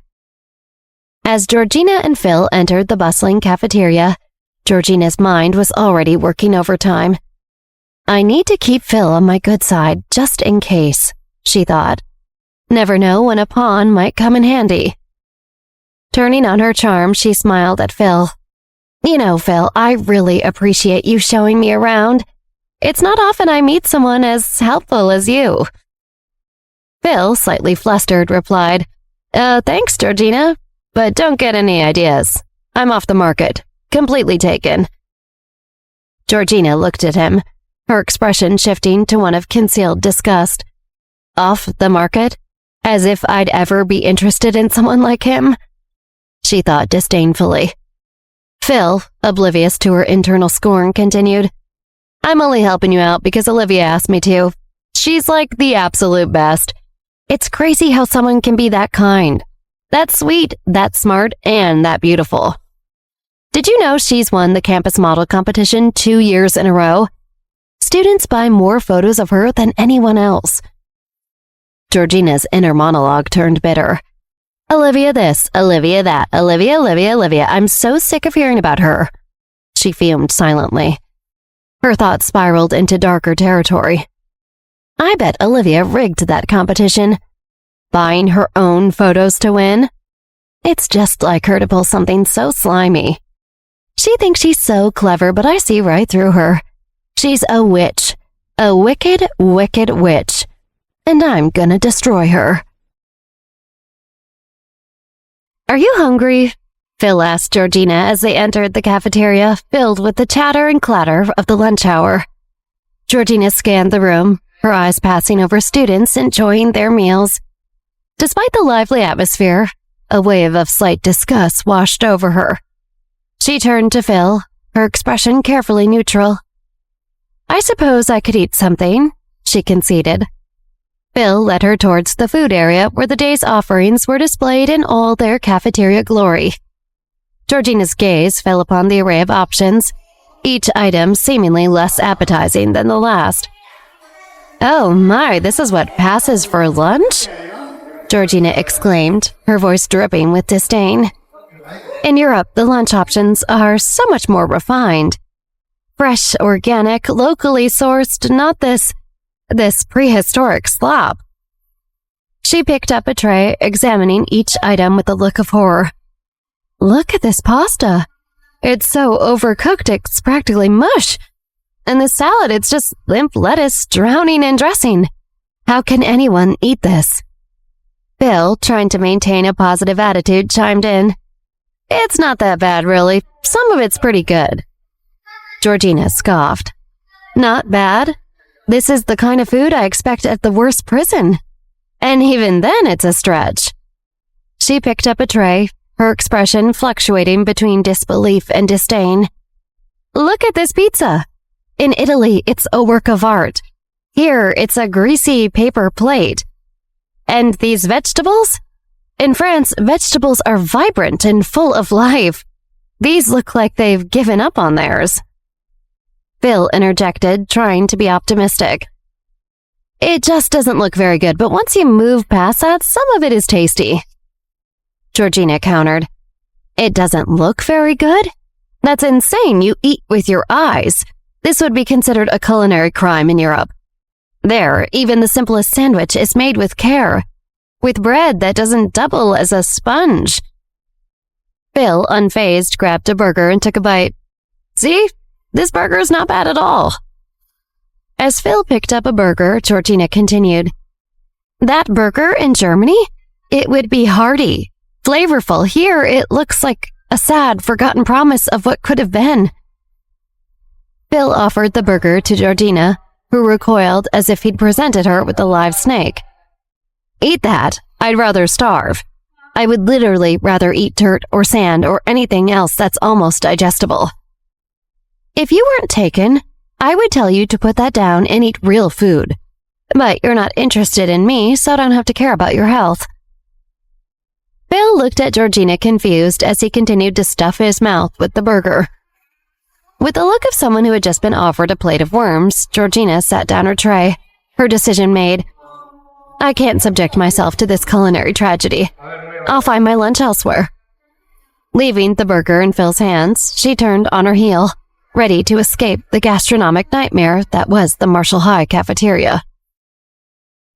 As Georgina and Phil entered the bustling cafeteria, Georgina's mind was already working overtime. I need to keep Phil on my good side, just in case, she thought. Never know when a pawn might come in handy. Turning on her charm, she smiled at Phil. You know, Phil, I really appreciate you showing me around. It's not often I meet someone as helpful as you. Phil, slightly flustered, replied, Thanks, Georgina, but don't get any ideas. I'm off the market, completely taken. Georgina looked at him, her expression shifting to one of concealed disgust. Off the market? As if I'd ever be interested in someone like him? She thought disdainfully. Phil, oblivious to her internal scorn, continued, I'm only helping you out because Olivia asked me to. She's like the absolute best. It's crazy how someone can be that kind. That sweet, that smart, and that beautiful. Did you know she's won the campus model competition 2 years in a row? Students buy more photos of her than anyone else. Georgina's inner monologue turned bitter. Olivia this, Olivia that, Olivia. I'm so sick of hearing about her. She fumed silently. Her thoughts spiraled into darker territory. I bet Olivia rigged that competition. Buying her own photos to win? It's just like her to pull something so slimy. She thinks she's so clever, but I see right through her. She's a witch. A wicked, wicked witch. And I'm gonna destroy her. Are you hungry? Phil asked Georgina as they entered the cafeteria filled with the chatter and clatter of the lunch hour. Georgina scanned the room, her eyes passing over students enjoying their meals. Despite the lively atmosphere, a wave of slight disgust washed over her. She turned to Phil, her expression carefully neutral. "I suppose I could eat something," she conceded. Phil led her towards the food area where the day's offerings were displayed in all their cafeteria glory. Georgina's gaze fell upon the array of options, each item seemingly less appetizing than the last. "Oh my, this is what passes for lunch?" Georgina exclaimed, her voice dripping with disdain. "In Europe, the lunch options are so much more refined. Fresh, organic, locally sourced, not this prehistoric slop." She picked up a tray, examining each item with a look of horror. "Look at this pasta. It's so overcooked it's practically mush. And the salad, it's just limp lettuce drowning in dressing. How can anyone eat this?" Phil, trying to maintain a positive attitude, chimed in. "It's not that bad, really. Some of it's pretty good." Georgina scoffed. "Not bad? This is the kind of food I expect at the worst prison. And even then it's a stretch." She picked up a tray, her expression fluctuating between disbelief and disdain. "Look at this pizza. In Italy, it's a work of art. Here, it's a greasy paper plate. And these vegetables? In France, vegetables are vibrant and full of life. These look like they've given up on theirs." Phil interjected, trying to be optimistic. "It just doesn't look very good, but once you move past that, some of it is tasty." Georgina countered. "It doesn't look very good? That's insane. You eat with your eyes. This would be considered a culinary crime in Europe. There, even the simplest sandwich is made with care, with bread that doesn't double as a sponge." Phil, unfazed, grabbed a burger and took a bite. "See? This burger is not bad at all." As Phil picked up a burger, Georgina continued. "That burger in Germany? It would be hearty, flavorful. Here, it looks like a sad, forgotten promise of what could have been." Phil offered the burger to Georgina, who recoiled as if he'd presented her with a live snake. "Eat that. I'd rather starve. I would literally rather eat dirt or sand or anything else that's almost digestible. If you weren't taken, I would tell you to put that down and eat real food. But you're not interested in me, so I don't have to care about your health." Phil looked at Georgina confused as he continued to stuff his mouth with the burger. With the look of someone who had just been offered a plate of worms, Georgina sat down her tray, her decision made. "I can't subject myself to this culinary tragedy. I'll find my lunch elsewhere." Leaving the burger in Phil's hands, she turned on her heel, ready to escape the gastronomic nightmare that was the Marshall High cafeteria.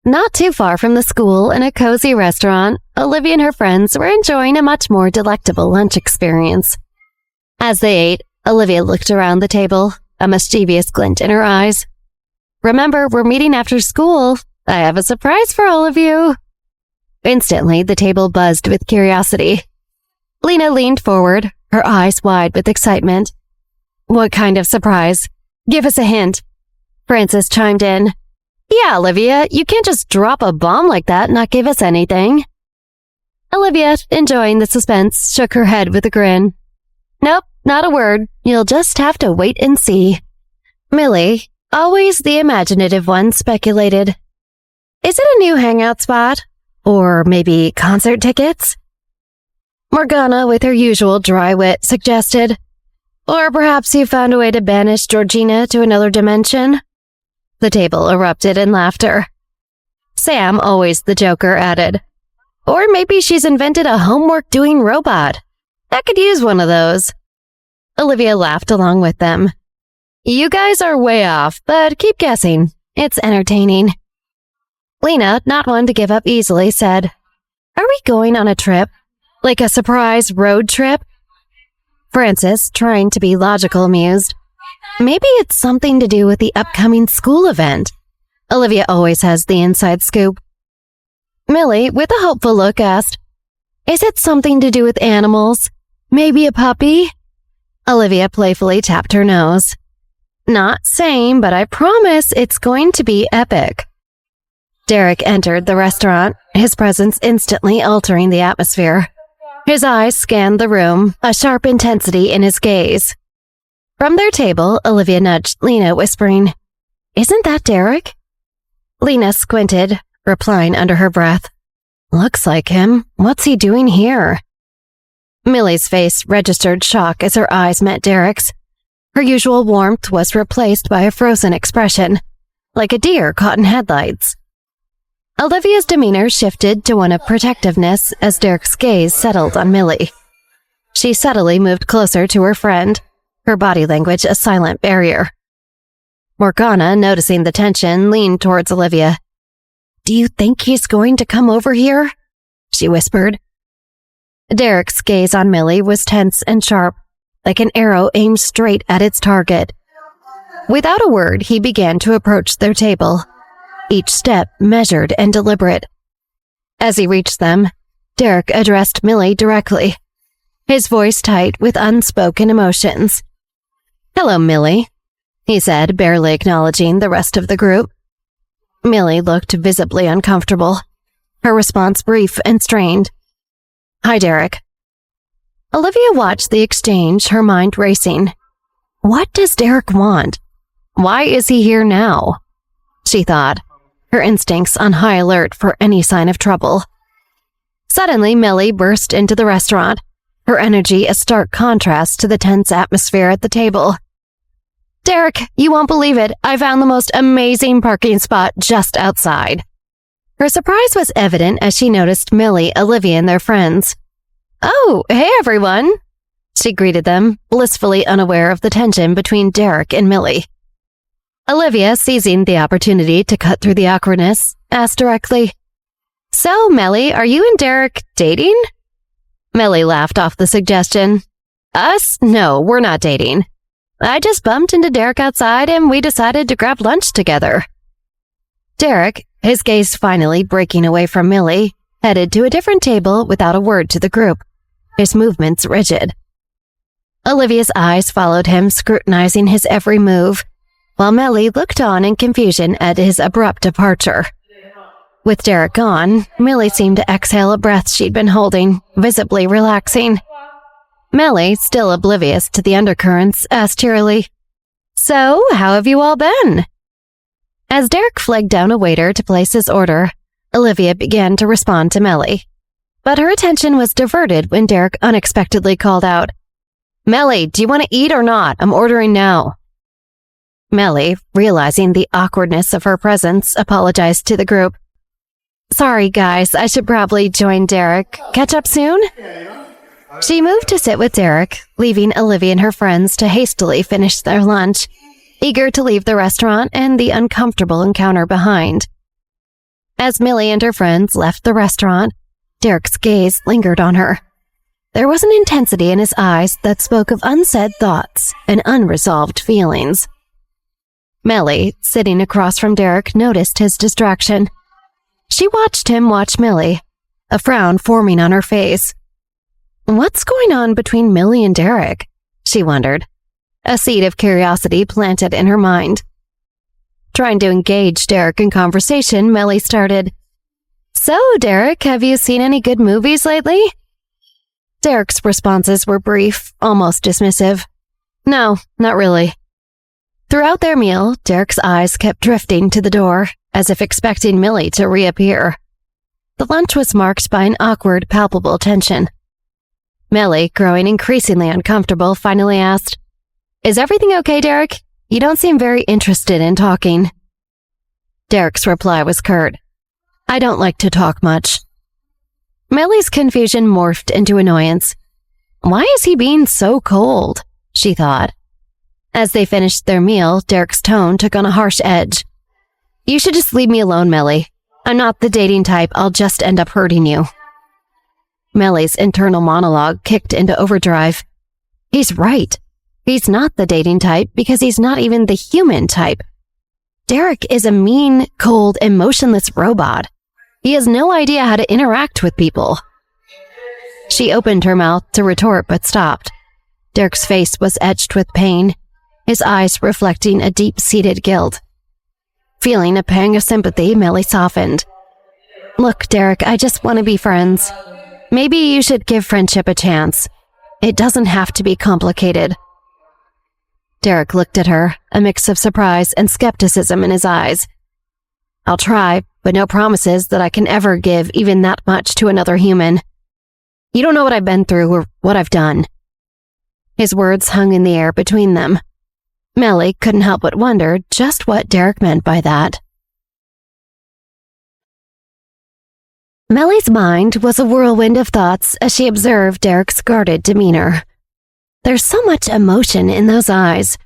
Not too far from the school, in a cozy restaurant, Olivia and her friends were enjoying a much more delectable lunch experience. As they ate, Olivia looked around the table, a mischievous glint in her eyes. "Remember, we're meeting after school. I have a surprise for all of you." Instantly, the table buzzed with curiosity. Lena leaned forward, her eyes wide with excitement. "What kind of surprise? Give us a hint." Frances chimed in. "Yeah, Olivia, you can't just drop a bomb like that and not give us anything." Olivia, enjoying the suspense, shook her head with a grin. "Nope, not a word. You'll just have to wait and see." Millie, always the imaginative one, speculated. "Is it a new hangout spot? Or maybe concert tickets?" Morgana, with her usual dry wit, suggested. "Or perhaps you found a way to banish Georgina to another dimension?" The table erupted in laughter. Sam, always the joker, added, "Or maybe she's invented a homework-doing robot. I could use one of those." Olivia laughed along with them. "You guys are way off, but keep guessing. It's entertaining." Lena, not one to give up easily, said, "Are we going on a trip? Like a surprise road trip?" Frances, trying to be logical, mused, "Maybe it's something to do with the upcoming school event. Olivia always has the inside scoop." Millie, with a hopeful look, asked, "Is it something to do with animals? Maybe a puppy? Olivia playfully tapped her nose. Not same, but I promise it's going to be epic. Derek entered the restaurant, his presence instantly altering the atmosphere. His eyes scanned the room, a sharp intensity in his gaze. From their table, Olivia nudged Lena, whispering, "Isn't that Derek?" Lena squinted, replying under her breath, "Looks like him. What's he doing here?" Millie's face registered shock as her eyes met Derek's. Her usual warmth was replaced by a frozen expression, like a deer caught in headlights. Olivia's demeanor shifted to one of protectiveness as Derek's gaze settled on Millie. She subtly moved closer to her friend, her body language a silent barrier. Morgana, noticing the tension, leaned towards Olivia. "Do you think he's going to come over here?" she whispered. Derek's gaze on Millie was tense and sharp, like an arrow aimed straight at its target. Without a word, he began to approach their table, each step measured and deliberate. As he reached them, Derek addressed Millie directly, his voice tight with unspoken emotions. "Hello, Millie," he said, barely acknowledging the rest of the group. Millie looked visibly uncomfortable, her response brief and strained. "Hi, Derek." Olivia watched the exchange, her mind racing. What does Derek want? Why is he here now? She thought, her instincts on high alert for any sign of trouble. Suddenly, Millie burst into the restaurant, her energy a stark contrast to the tense atmosphere at the table. "Derek, you won't believe it. I found the most amazing parking spot just outside." Her surprise was evident as she noticed Millie, Olivia, and their friends. "Oh, hey everyone," she greeted them, blissfully unaware of the tension between Derek and Millie. Olivia, seizing the opportunity to cut through the awkwardness, asked directly, "So, Millie, are you and Derek dating?" Millie laughed off the suggestion. "Us? No, we're not dating. I just bumped into Derek outside and we decided to grab lunch together." Derek, his gaze finally breaking away from Millie, headed to a different table without a word to the group, his movements rigid. Olivia's eyes followed him, scrutinizing his every move, while Millie looked on in confusion at his abrupt departure. With Derek gone, Millie seemed to exhale a breath she'd been holding, visibly relaxing. Millie, still oblivious to the undercurrents, asked cheerily, "So, how have you all been?" As Derek flagged down a waiter to place his order, Olivia began to respond to Millie. But her attention was diverted when Derek unexpectedly called out, "Millie, do you want to eat or not? I'm ordering now." Millie, realizing the awkwardness of her presence, apologized to the group. "Sorry, guys, I should probably join Derek. Catch up soon?" She moved to sit with Derek, leaving Olivia and her friends to hastily finish their lunch, eager to leave the restaurant and the uncomfortable encounter behind. As Millie and her friends left the restaurant, Derek's gaze lingered on her. There was an intensity in his eyes that spoke of unsaid thoughts and unresolved feelings. Millie, sitting across from Derek, noticed his distraction. She watched him watch Millie, a frown forming on her face. What's going on between Millie and Derek? She wondered, a seed of curiosity planted in her mind. Trying to engage Derek in conversation, Millie started, "So, Derek, have you seen any good movies lately?" Derek's responses were brief, almost dismissive. "No, not really." Throughout their meal, Derek's eyes kept drifting to the door, as if expecting Millie to reappear. The lunch was marked by an awkward, palpable tension. Millie, growing increasingly uncomfortable, finally asked, "Is everything okay, Derek? You don't seem very interested in talking." Derek's reply was curt. "I don't like to talk much." Millie's confusion morphed into annoyance. Why is he being so cold? She thought. As they finished their meal, Derek's tone took on a harsh edge. "You should just leave me alone, Millie. I'm not the dating type. I'll just end up hurting you." Millie's internal monologue kicked into overdrive. He's right. He's not the dating type because he's not even the human type. Derek is a mean, cold, emotionless robot. He has no idea how to interact with people. She opened her mouth to retort but stopped. Derek's face was etched with pain, his eyes reflecting a deep-seated guilt. Feeling a pang of sympathy, Millie softened. Look, Derek, I just want to be friends. Maybe you should give friendship a chance. It doesn't have to be complicated. Derek looked at her, a mix of surprise and skepticism in his eyes. I'll try, but no promises that I can ever give even that much to another human. You don't know what I've been through or what I've done. His words hung in the air between them. Melly couldn't help but wonder just what Derek meant by that. Melly's mind was a whirlwind of thoughts as she observed Derek's guarded demeanor. There's so much emotion in those eyes,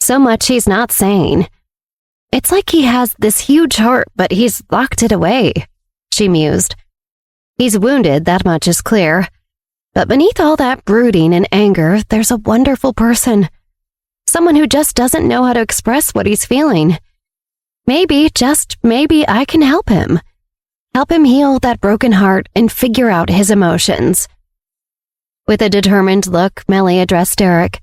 so much he's not saying. It's like he has this huge heart, but he's locked it away, she mused. He's wounded, that much is clear. But beneath all that brooding and anger, there's a wonderful person. Someone who just doesn't know how to express what he's feeling. Maybe, just maybe, I can help him. Help him heal that broken heart and figure out his emotions. With a determined look, Melly addressed Derek.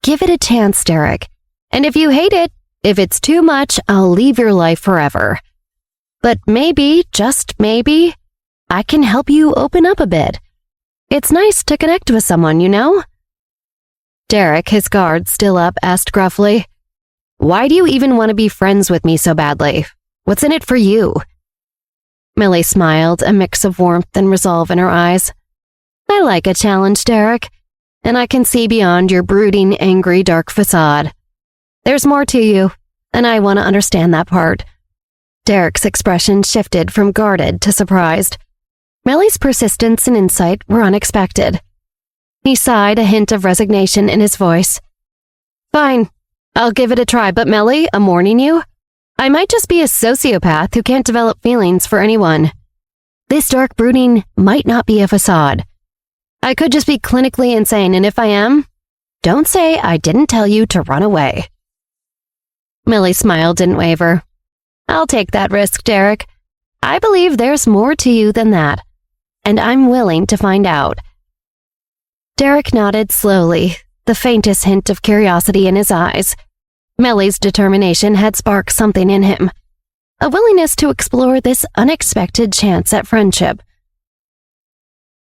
Give it a chance, Derek. And if you hate it, if it's too much, I'll leave your life forever. But maybe, just maybe, I can help you open up a bit. It's nice to connect with someone, you know? Derek, his guard still up, asked gruffly, Why do you even want to be friends with me so badly? What's in it for you? Millie smiled, a mix of warmth and resolve in her eyes. I like a challenge, Derek, and I can see beyond your brooding, angry, dark facade. There's more to you, and I want to understand that part. Derek's expression shifted from guarded to surprised. Millie's persistence and insight were unexpected. He sighed, a hint of resignation in his voice. Fine, I'll give it a try, but Millie, I'm warning you, I might just be a sociopath who can't develop feelings for anyone. This dark brooding might not be a facade. I could just be clinically insane, and if I am, don't say I didn't tell you to run away. Millie's smile didn't waver. I'll take that risk, Derek. I believe there's more to you than that, and I'm willing to find out. Derek nodded slowly, the faintest hint of curiosity in his eyes. Millie's determination had sparked something in him, a willingness to explore this unexpected chance at friendship.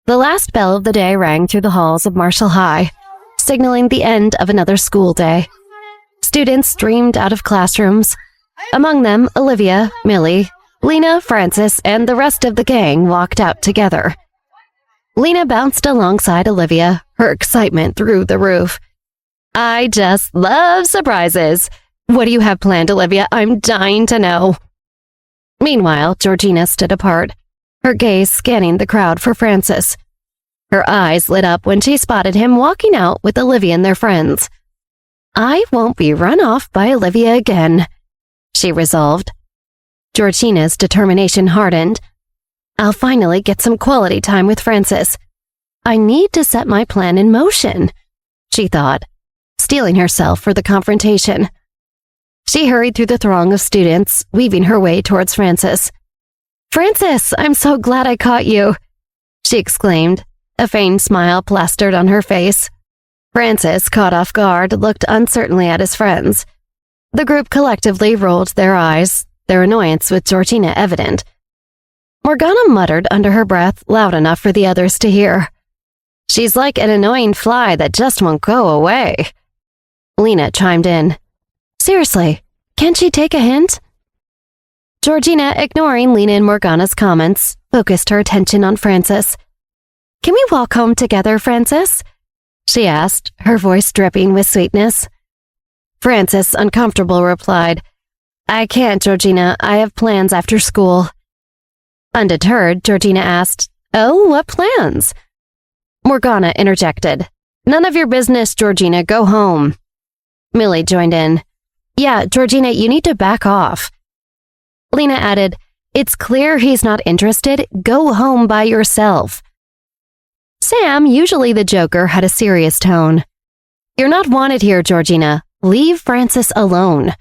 The last bell of the day rang through the halls of Marshall High, signaling the end of another school day. Students streamed out of classrooms. Among them, Olivia, Millie, Lena, Francis, and the rest of the gang walked out together. Lena bounced alongside Olivia, her excitement through the roof. I just love surprises. What do you have planned, Olivia? I'm dying to know. Meanwhile, Georgina stood apart, her gaze scanning the crowd for Francis. Her eyes lit up when she spotted him walking out with Olivia and their friends. I won't be run off by Olivia again, she resolved. Georgina's determination hardened. I'll finally get some quality time with Francis. I need to set my plan in motion, she thought, steeling herself for the confrontation. She hurried through the throng of students, weaving her way towards Francis. Francis, I'm so glad I caught you, she exclaimed, a faint smile plastered on her face. Francis, caught off guard, looked uncertainly at his friends. The group collectively rolled their eyes, their annoyance with Georgina evident. Morgana muttered under her breath, loud enough for the others to hear. She's like an annoying fly that just won't go away. Lena chimed in. Seriously, can't she take a hint? Georgina, ignoring Lena and Morgana's comments, focused her attention on Francis. Can we walk home together, Francis? She asked, her voice dripping with sweetness. Francis, uncomfortable, replied, I can't, Georgina. I have plans after school. Undeterred, Georgina asked, Oh, what plans? Morgana interjected. None of your business, Georgina. Go home. Millie joined in. Yeah, Georgina, you need to back off. Lena added, It's clear he's not interested. Go home by yourself. Sam, usually the joker, had a serious tone. You're not wanted here, Georgina. Leave Francis alone.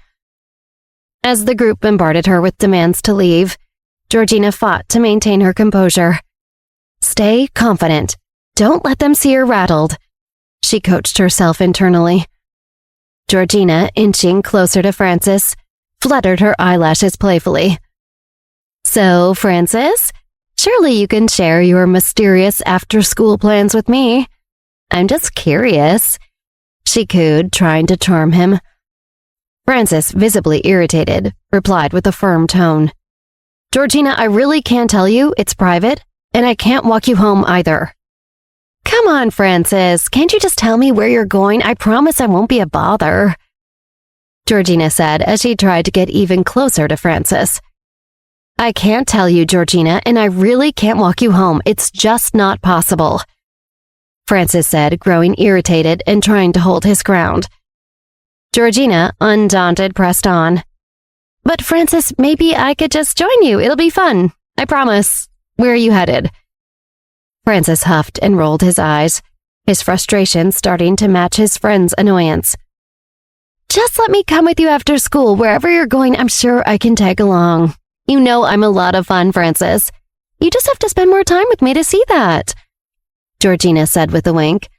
As the group bombarded her with demands to leave, Georgina fought to maintain her composure. Stay confident. Don't let them see you're rattled, she coached herself internally. Georgina, inching closer to Frances, fluttered her eyelashes playfully. So, Frances, surely you can share your mysterious after-school plans with me. I'm just curious, she cooed, trying to charm him. Frances, visibly irritated, replied with a firm tone. Georgina, I really can't tell you, it's private, and I can't walk you home either. Come on, Frances, can't you just tell me where you're going? I promise I won't be a bother, Georgina said as she tried to get even closer to Frances. I can't tell you, Georgina, and I really can't walk you home. It's just not possible, Frances said, growing irritated and trying to hold his ground. Georgina, undaunted, pressed on. But Frances, maybe I could just join you. It'll be fun. I promise. Where are you headed? Frances huffed and rolled his eyes, his frustration starting to match his friend's annoyance. Just let me come with you after school. Wherever you're going, I'm sure I can tag along. You know I'm a lot of fun, Frances. You just have to spend more time with me to see that, Georgina said with a wink.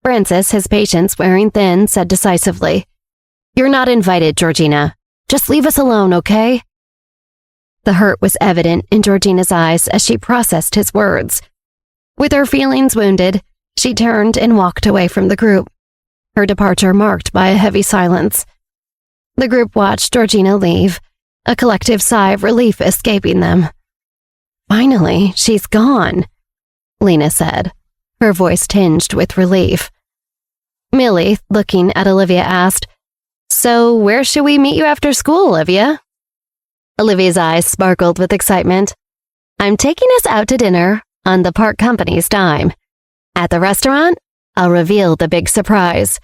Frances, his patience wearing thin, said decisively, You're not invited, Georgina. Just leave us alone, okay? The hurt was evident in Georgina's eyes as she processed his words. With her feelings wounded, she turned and walked away from the group, her departure marked by a heavy silence. The group watched Georgina leave, a collective sigh of relief escaping them. Finally, she's gone, Lena said, her voice tinged with relief. Millie, looking at Olivia, asked, So where should we meet you after school, Olivia? Olivia's eyes sparkled with excitement. I'm taking us out to dinner on the park company's dime. At the restaurant, I'll reveal the big surprise.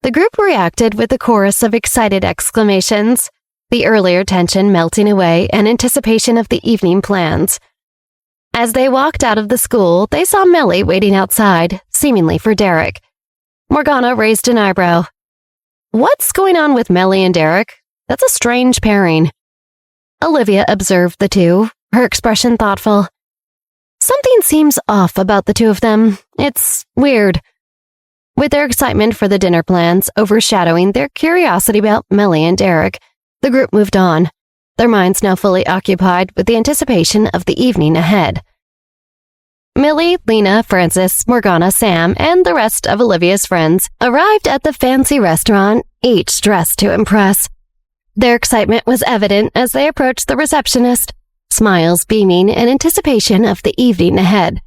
The group reacted with a chorus of excited exclamations, the earlier tension melting away in anticipation of the evening plans. As they walked out of the school, they saw Millie waiting outside, seemingly for Derek. Morgana raised an eyebrow. What's going on with Millie and Derek? That's a strange pairing. Olivia observed the two, her expression thoughtful. Something seems off about the two of them. It's weird. With their excitement for the dinner plans overshadowing their curiosity about Millie and Derek, the group moved on, their minds now fully occupied with the anticipation of the evening ahead. Millie, Lena, Frances, Morgana, Sam, and the rest of Olivia's friends arrived at the fancy restaurant, each dressed to impress. Their excitement was evident as they approached the receptionist, smiles beaming in anticipation of the evening ahead.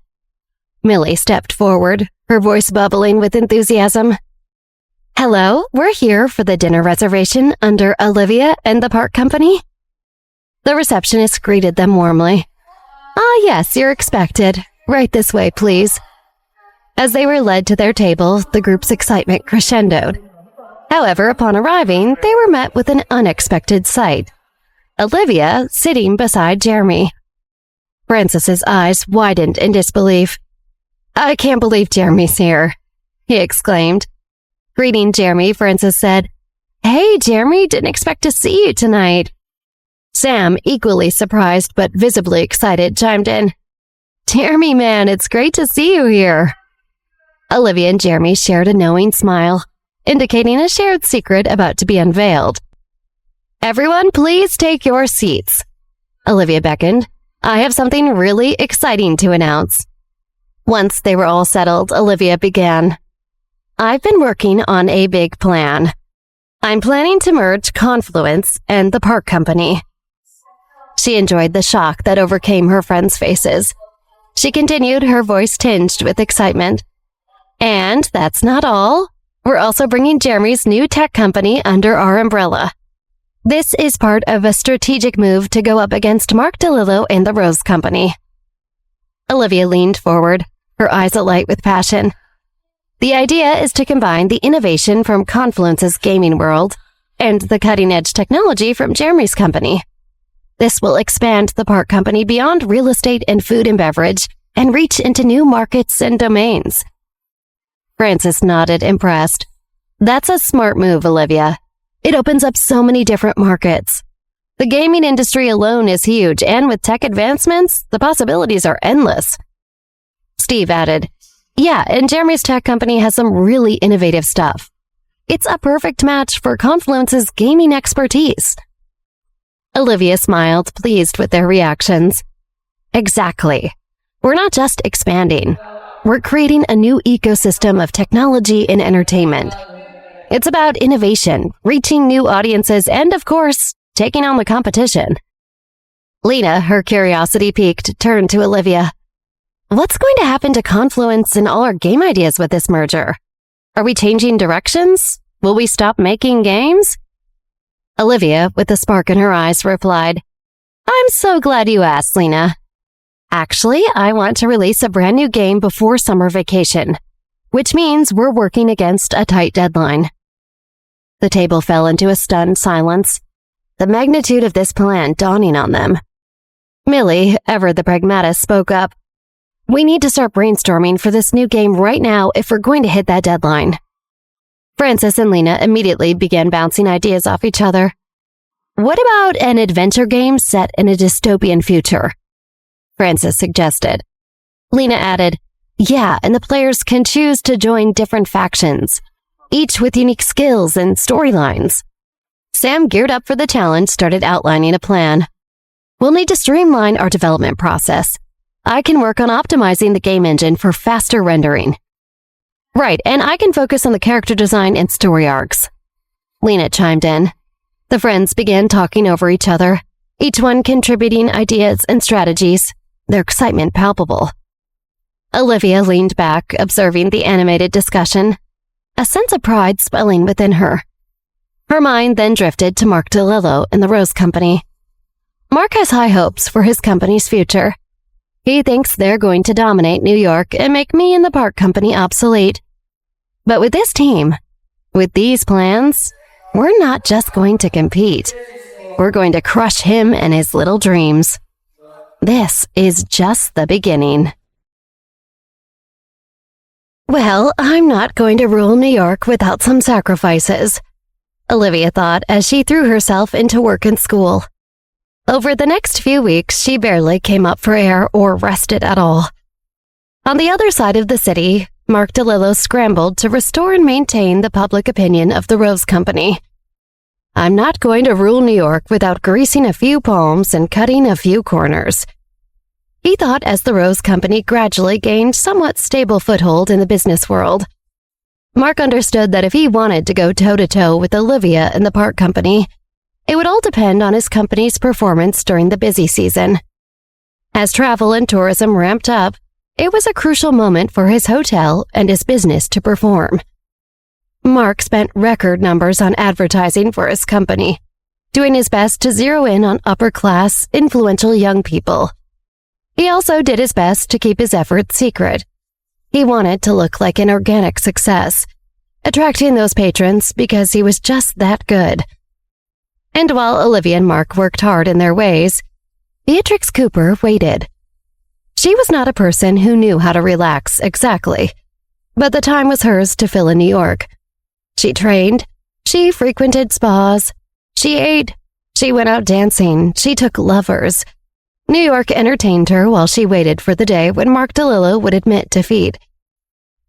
Millie stepped forward, her voice bubbling with enthusiasm. Hello, we're here for the dinner reservation under Olivia and the Park Company. The receptionist greeted them warmly. Yes, you're expected. Right this way, please. As they were led to their table, the group's excitement crescendoed. However, upon arriving, they were met with an unexpected sight. Olivia sitting beside Jeremy. Frances's eyes widened in disbelief. I can't believe Jeremy's here, he exclaimed. Greeting Jeremy, Frances said, Hey, Jeremy, didn't expect to see you tonight. Sam, equally surprised but visibly excited, chimed in. Jeremy, man, it's great to see you here. Olivia and Jeremy shared a knowing smile, indicating a shared secret about to be unveiled. Everyone, please take your seats. Olivia beckoned. I have something really exciting to announce. Once they were all settled, Olivia began. I've been working on a big plan. I'm planning to merge Confluence and the Park Company. She enjoyed the shock that overcame her friends' faces. She continued, her voice tinged with excitement. And that's not all. We're also bringing Jeremy's new tech company under our umbrella. This is part of a strategic move to go up against Mark DeLillo and the Rose Company. Olivia leaned forward, her eyes alight with passion. The idea is to combine the innovation from Confluence's gaming world and the cutting-edge technology from Jeremy's company. This will expand the Park Company beyond real estate and food and beverage and reach into new markets and domains. Frances nodded, impressed. That's a smart move, Olivia. It opens up so many different markets. The gaming industry alone is huge, and with tech advancements, the possibilities are endless. Steve added, "Yeah, and Jeremy's tech company has some really innovative stuff. It's a perfect match for Confluence's gaming expertise." Olivia smiled, pleased with their reactions. Exactly. We're not just expanding. We're creating a new ecosystem of technology and entertainment. It's about innovation, reaching new audiences, and of course, taking on the competition. Lena, her curiosity piqued, turned to Olivia. "What's going to happen to Confluence and all our game ideas with this merger? Are we changing directions? Will we stop making games?" Olivia, with a spark in her eyes, replied, "I'm so glad you asked, Lena. Actually, I want to release a brand new game before summer vacation, which means we're working against a tight deadline." The table fell into a stunned silence, the magnitude of this plan dawning on them. Millie, ever the pragmatist, spoke up. "We need to start brainstorming for this new game right now if we're going to hit that deadline." Francis and Lena immediately began bouncing ideas off each other. "What about an adventure game set in a dystopian future?" Francis suggested. Lena added, "Yeah, and the players can choose to join different factions, each with unique skills and storylines." Sam, geared up for the challenge, started outlining a plan. "We'll need to streamline our development process. I can work on optimizing the game engine for faster rendering." "Right, and I can focus on the character design and story arcs." Lena chimed in. The friends began talking over each other, each one contributing ideas and strategies, their excitement palpable. Olivia leaned back, observing the animated discussion, a sense of pride swelling within her. Her mind then drifted to Mark DeLillo and the Rose Company. Mark has high hopes for his company's future. He thinks they're going to dominate New York and make me and the Park Company obsolete. But with this team, with these plans, we're not just going to compete. We're going to crush him and his little dreams. This is just the beginning. Well, I'm not going to rule New York without some sacrifices, Olivia thought as she threw herself into work and school. Over the next few weeks, she barely came up for air or rested at all. On the other side of the city, Mark DeLillo scrambled to restore and maintain the public opinion of the Rose Company. I'm not going to rule New York without greasing a few palms and cutting a few corners, he thought as the Rose Company gradually gained somewhat stable foothold in the business world. Mark understood that if he wanted to go toe-to-toe with Olivia and the Park Company, it would all depend on his company's performance during the busy season. As travel and tourism ramped up, it was a crucial moment for his hotel and his business to perform. Mark spent record numbers on advertising for his company, doing his best to zero in on upper-class, influential young people. He also did his best to keep his efforts secret. He wanted to look like an organic success, attracting those patrons because he was just that good. And while Olivia and Mark worked hard in their ways, Beatrix Cooper waited. She was not a person who knew how to relax exactly, but the time was hers to fill in New York. She trained, she frequented spas, she ate, she went out dancing, she took lovers. New York entertained her while she waited for the day when Mark DeLillo would admit defeat.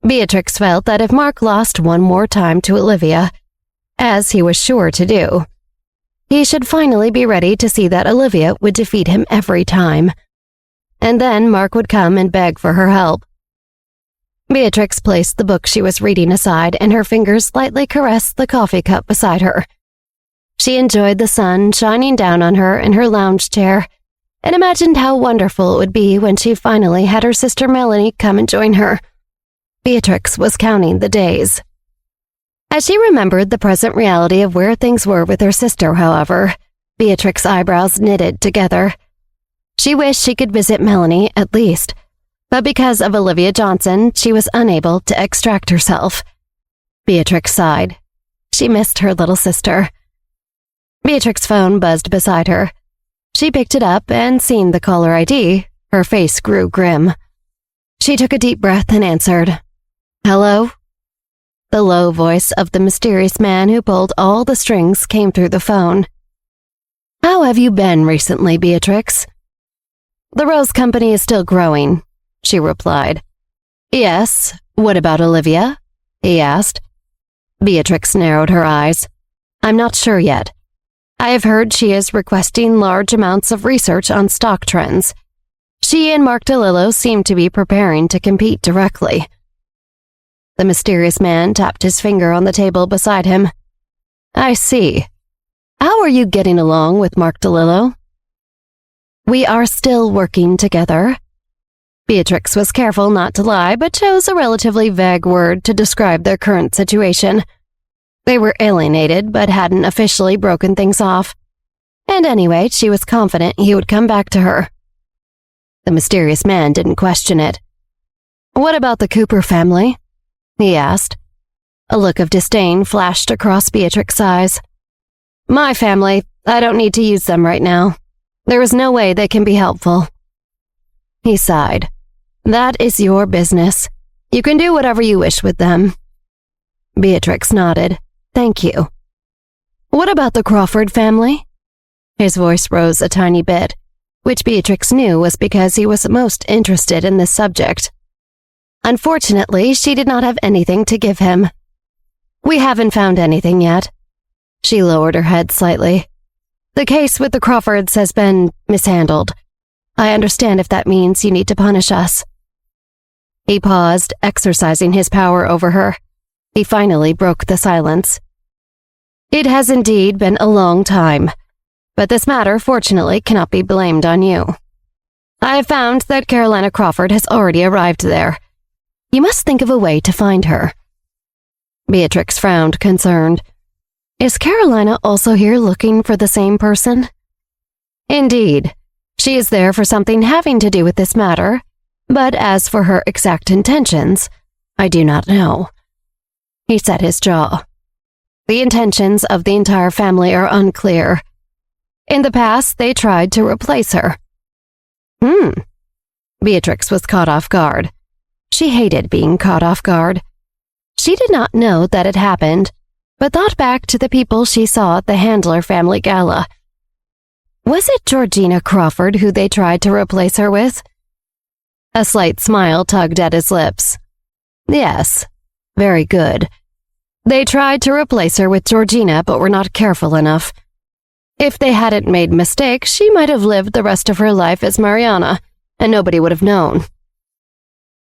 Beatrix felt that if Mark lost one more time to Olivia, as he was sure to do, he should finally be ready to see that Olivia would defeat him every time. And then Mark would come and beg for her help. Beatrix placed the book she was reading aside and her fingers lightly caressed the coffee cup beside her. She enjoyed the sun shining down on her in her lounge chair and imagined how wonderful it would be when she finally had her sister Melanie come and join her. Beatrix was counting the days. As she remembered the present reality of where things were with her sister, however, Beatrix's eyebrows knitted together. She wished she could visit Melanie at least, but because of Olivia Johnson, she was unable to extract herself. Beatrix sighed. She missed her little sister. Beatrix's phone buzzed beside her. She picked it up and, seeing the caller ID, her face grew grim. She took a deep breath and answered, "Hello?" The low voice of the mysterious man who pulled all the strings came through the phone. "How have you been recently, Beatrix?" "The Rose Company is still growing," she replied. Yes, what about Olivia? He asked. Beatrix narrowed her eyes. I'm not sure yet. I have heard she is requesting large amounts of research on stock trends. She and Mark DeLillo seem to be preparing to compete directly. The mysterious man tapped his finger on the table beside him. I see. How are you getting along with Mark DeLillo? We are still working together. Beatrix was careful not to lie, but chose a relatively vague word to describe their current situation. They were alienated, but hadn't officially broken things off. And anyway, she was confident he would come back to her. The mysterious man didn't question it. What about the Cooper family? He asked. A look of disdain flashed across Beatrix's eyes. My family, I don't need to use them right now. There is no way they can be helpful. He sighed. That is your business. You can do whatever you wish with them. Beatrix nodded. Thank you. What about the Crawford family? His voice rose a tiny bit, which Beatrix knew was because he was most interested in this subject. Unfortunately, she did not have anything to give him. We haven't found anything yet. She lowered her head slightly. The case with the Crawfords has been mishandled. I understand if that means you need to punish us. He paused, exercising his power over her. He finally broke the silence. It has indeed been a long time, but this matter fortunately cannot be blamed on you. I have found that Carolina Crawford has already arrived there. You must think of a way to find her. Beatrix frowned, concerned. Is Carolina also here looking for the same person? Indeed. She is there for something having to do with this matter, but as for her exact intentions, I do not know. He set his jaw. The intentions of the entire family are unclear. In the past, they tried to replace her. Beatrix was caught off guard. She hated being caught off guard. She did not know that it happened, but thought back to the people she saw at the Handler family gala. Was it Georgina Crawford who they tried to replace her with? A slight smile tugged at his lips. Yes, very good. They tried to replace her with Georgina, but were not careful enough. If they hadn't made mistakes, she might have lived the rest of her life as Mariana, and nobody would have known.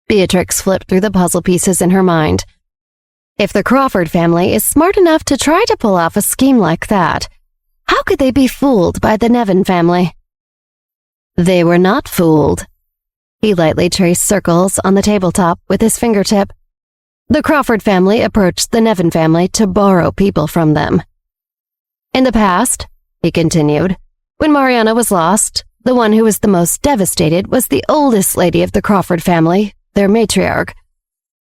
Beatrix flipped through the puzzle pieces in her mind. If the Crawford family is smart enough to try to pull off a scheme like that, how could they be fooled by the Nevin family? They were not fooled. He lightly traced circles on the tabletop with his fingertip. The Crawford family approached the Nevin family to borrow people from them. In the past, he continued, when Mariana was lost, the one who was the most devastated was the oldest lady of the Crawford family, their matriarch.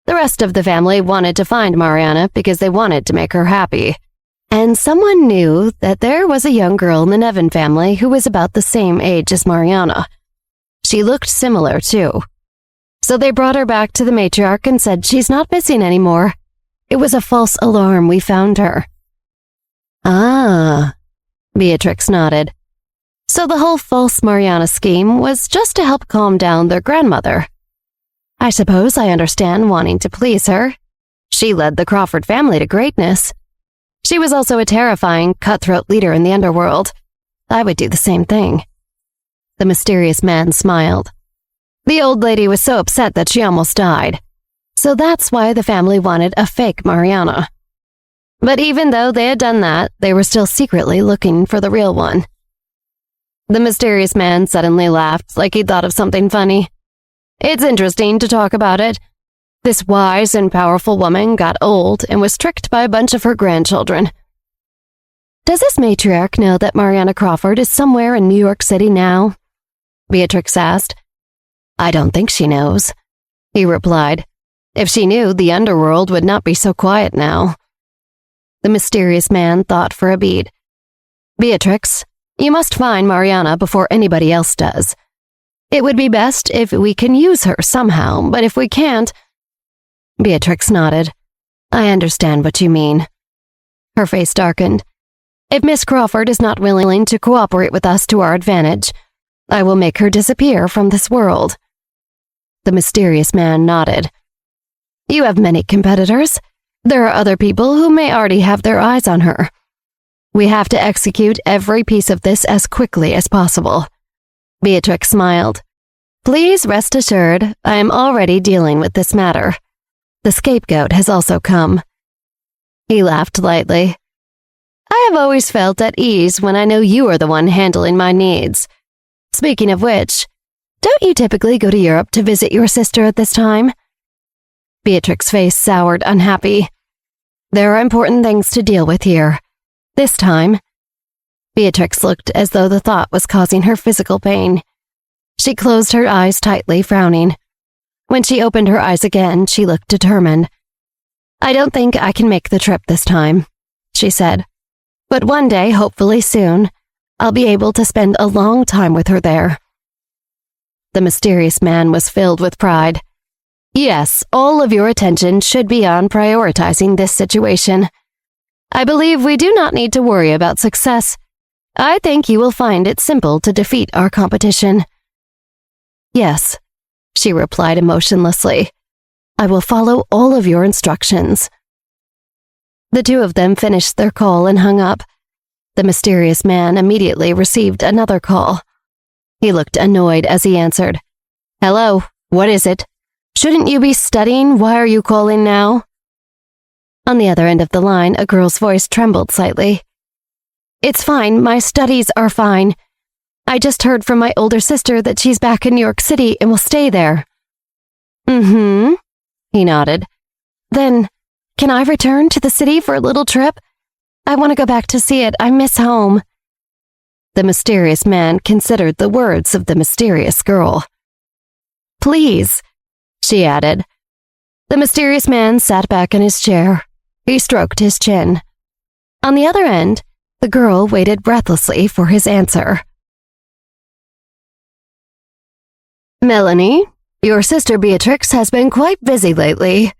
The rest of the family wanted to find Mariana because they wanted to make her happy. And someone knew that there was a young girl in the Nevin family who was about the same age as Mariana. She looked similar, too. So they brought her back to the matriarch and said she's not missing anymore. It was a false alarm we found her. Ah, Beatrix nodded. So the whole false Mariana scheme was just to help calm down their grandmother. I suppose I understand wanting to please her. She led the Crawford family to greatness. She was also a terrifying, cutthroat leader in the underworld. I would do the same thing. The mysterious man smiled. The old lady was so upset that she almost died. So that's why the family wanted a fake Mariana. But even though they had done that, they were still secretly looking for the real one. The mysterious man suddenly laughed like he'd thought of something funny. It's interesting to talk about it. This wise and powerful woman got old and was tricked by a bunch of her grandchildren. Does this matriarch know that Mariana Crawford is somewhere in New York City now? Beatrix asked. I don't think she knows, he replied. If she knew, the underworld would not be so quiet now. The mysterious man thought for a beat. Beatrix, you must find Mariana before anybody else does. It would be best if we can use her somehow, but if we can't... Beatrix nodded. I understand what you mean. Her face darkened. If Miss Crawford is not willing to cooperate with us to our advantage, I will make her disappear from this world. The mysterious man nodded. You have many competitors. There are other people who may already have their eyes on her. We have to execute every piece of this as quickly as possible." Beatrix smiled. "Please rest assured, I am already dealing with this matter. The scapegoat has also come." He laughed lightly. "I have always felt at ease when I know you are the one handling my needs. Speaking of which, don't you typically go to Europe to visit your sister at this time?" Beatrix's face soured, unhappy. "There are important things to deal with here. This time." Beatrix looked as though the thought was causing her physical pain. She closed her eyes tightly, frowning. When she opened her eyes again, she looked determined. "I don't think I can make the trip this time," she said. "But one day, hopefully soon, I'll be able to spend a long time with her there." The mysterious man was filled with pride. "Yes, all of your attention should be on prioritizing this situation. I believe we do not need to worry about success. I think you will find it simple to defeat our competition." "Yes," she replied emotionlessly. "I will follow all of your instructions." The two of them finished their call and hung up. The mysterious man immediately received another call. He looked annoyed as he answered. "Hello, what is it? Shouldn't you be studying? Why are you calling now?" On the other end of the line, a girl's voice trembled slightly. "It's fine, my studies are fine. I just heard from my older sister that she's back in New York City and will stay there." "Mm-hmm," he nodded. "Then, can I return to the city for a little trip? I want to go back to see it. I miss home." The mysterious man considered the words of the mysterious girl. "Please," she added. The mysterious man sat back in his chair. He stroked his chin. On the other end, the girl waited breathlessly for his answer. "Melanie, your sister Beatrix has been quite busy lately,"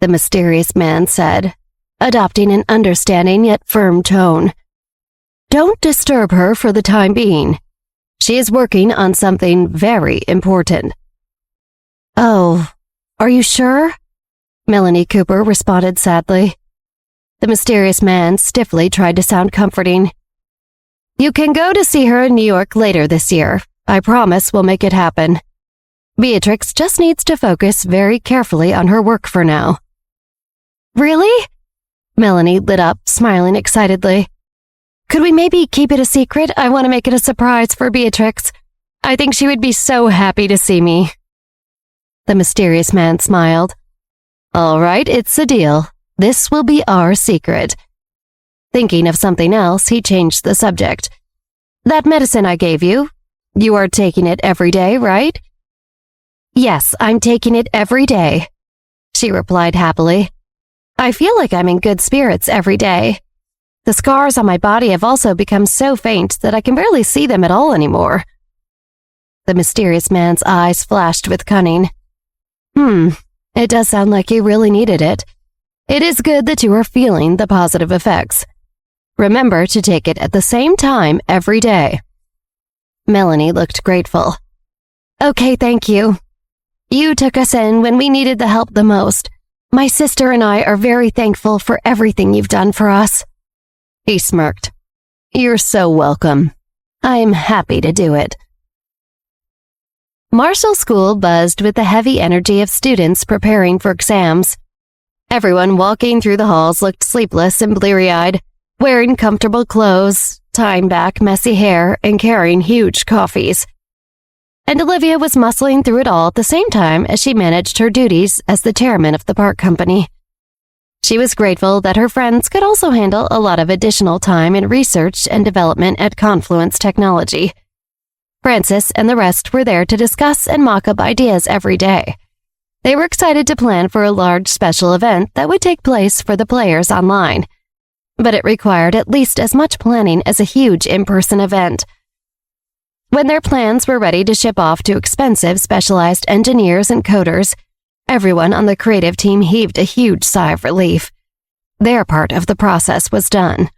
the mysterious man said, adopting an understanding yet firm tone. "Don't disturb her for the time being. She is working on something very important." "Oh, are you sure?" Melanie Cooper responded sadly. The mysterious man stiffly tried to sound comforting. "You can go to see her in New York later this year. I promise we'll make it happen. Beatrix just needs to focus very carefully on her work for now." "Really?" Melanie lit up, smiling excitedly. "Could we maybe keep it a secret? I want to make it a surprise for Beatrix. I think she would be so happy to see me." The mysterious man smiled. "All right, it's a deal. This will be our secret." Thinking of something else, he changed the subject. "That medicine I gave you, you are taking it every day, right?" "Yes, I'm taking it every day," she replied happily. "I feel like I'm in good spirits every day. The scars on my body have also become so faint that I can barely see them at all anymore." The mysterious man's eyes flashed with cunning. It does sound like you really needed it. It is good that you are feeling the positive effects. Remember to take it at the same time every day." Melanie looked grateful. "Okay, thank you. You took us in when we needed the help the most. My sister and I are very thankful for everything you've done for us." He smirked. "You're so welcome. I am happy to do it." Marshall School buzzed with the heavy energy of students preparing for exams. Everyone walking through the halls looked sleepless and bleary-eyed, wearing comfortable clothes, tying back messy hair, and carrying huge coffees. And Olivia was muscling through it all at the same time as she managed her duties as the chairman of the park company. She was grateful that her friends could also handle a lot of additional time in research and development at Confluence Technology. Francis and the rest were there to discuss and mock up ideas every day. They were excited to plan for a large special event that would take place for the players online, but it required at least as much planning as a huge in-person event. When their plans were ready to ship off to expensive specialized engineers and coders, everyone on the creative team heaved a huge sigh of relief. Their part of the process was done.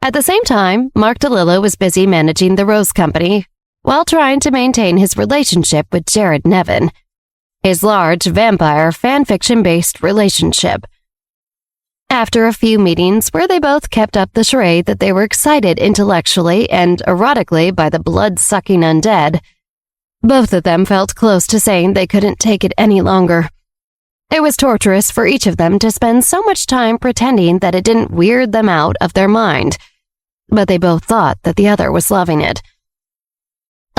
At the same time, Mark DeLillo was busy managing the Rose Company while trying to maintain his relationship with Jared Nevin. his large vampire fanfiction-based relationship. After a few meetings where they both kept up the charade that they were excited intellectually and erotically by the blood-sucking undead, both of them felt close to saying they couldn't take it any longer. It was torturous for each of them to spend so much time pretending that it didn't weird them out of their mind, but they both thought that the other was loving it.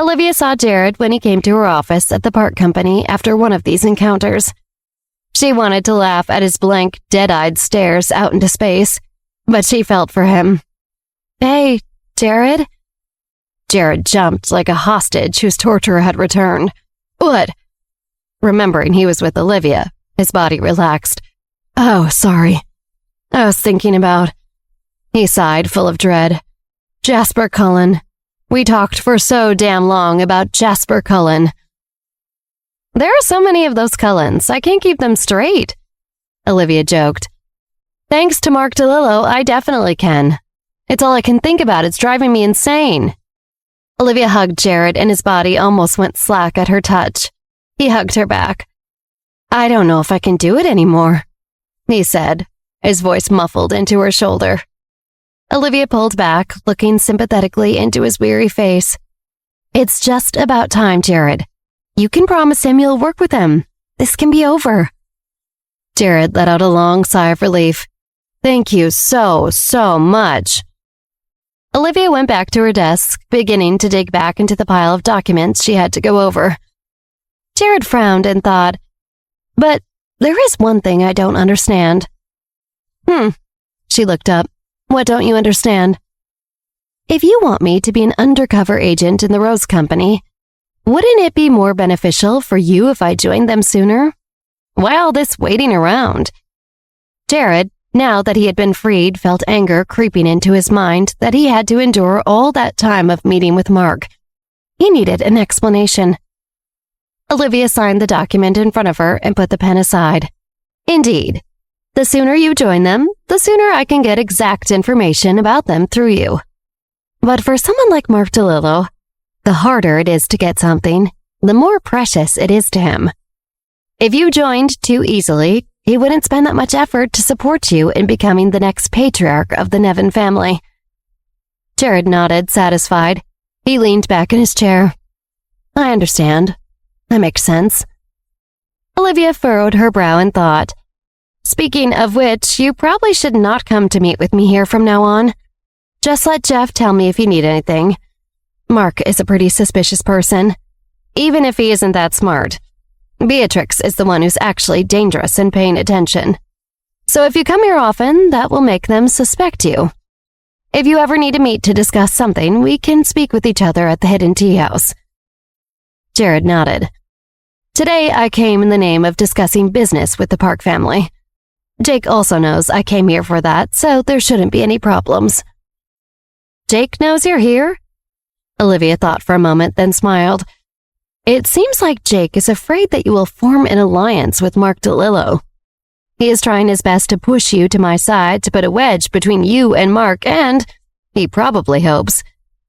Olivia saw Jared when he came to her office at the park company after one of these encounters. She wanted to laugh at his blank, dead-eyed stares out into space, but she felt for him. "Hey, Jared?" Jared jumped like a hostage whose torturer had returned. "What?" Remembering he was with Olivia, his body relaxed. "Oh, sorry. I was thinking about..." He sighed, full of dread. "Jasper Cullen. We talked for so damn long about Jasper Cullen." "There are so many of those Cullens, I can't keep them straight," Olivia joked. "Thanks to Mark DeLillo, I definitely can. It's all I can think about. It's driving me insane." Olivia hugged Jared and his body almost went slack at her touch. He hugged her back. "I don't know if I can do it anymore," he said, his voice muffled into her shoulder. Olivia pulled back, looking sympathetically into his weary face. "It's just about time, Jared. You can promise him you'll work with him. This can be over." Jared let out a long sigh of relief. "Thank you so much." Olivia went back to her desk, beginning to dig back into the pile of documents she had to go over. Jared frowned and thought, "But there is one thing I don't understand." She looked up. "What don't you understand?" "If you want me to be an undercover agent in the Rose Company, wouldn't it be more beneficial for you if I joined them sooner? Why all this waiting around?" Jared, now that he had been freed, felt anger creeping into his mind that he had to endure all that time of meeting with Mark. He needed an explanation. Olivia signed the document in front of her and put the pen aside. "Indeed. The sooner you join them, the sooner I can get exact information about them through you. But for someone like Mark DeLillo, the harder it is to get something, the more precious it is to him. If you joined too easily, he wouldn't spend that much effort to support you in becoming the next patriarch of the Nevin family." Jared nodded, satisfied. He leaned back in his chair. "I understand. That makes sense." Olivia furrowed her brow in thought. "Speaking of which, you probably should not come to meet with me here from now on. Just let Jeff tell me if you need anything. Mark is a pretty suspicious person, even if he isn't that smart. Beatrix is the one who's actually dangerous and paying attention. So if you come here often, that will make them suspect you. If you ever need to meet to discuss something, we can speak with each other at the Hidden Tea House." Jared nodded. "Today I came in the name of discussing business with the Park family. Jake also knows I came here for that, so there shouldn't be any problems." "Jake knows you're here?" Olivia thought for a moment, then smiled. "It seems like Jake is afraid that you will form an alliance with Mark DeLillo. He is trying his best to push you to my side to put a wedge between you and Mark and, he probably hopes,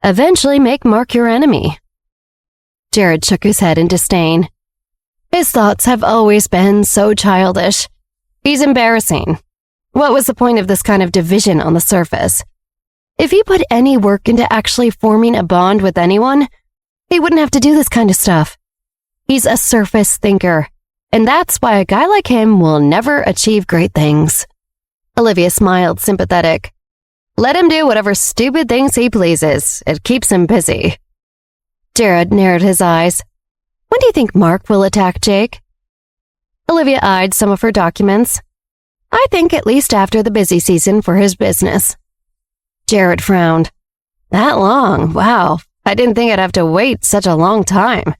eventually make Mark your enemy." Jared shook his head in disdain. "His thoughts have always been so childish. He's embarrassing. What was the point of this kind of division on the surface? If he put any work into actually forming a bond with anyone, he wouldn't have to do this kind of stuff. He's a surface thinker, and that's why a guy like him will never achieve great things." Olivia smiled, sympathetic. "Let him do whatever stupid things he pleases. It keeps him busy." Jared narrowed his eyes. "When do you think Mark will attack Jake?" Olivia eyed some of her documents. "I think at least after the busy season for his business." Jared frowned. "That long? Wow. I didn't think I'd have to wait such a long time.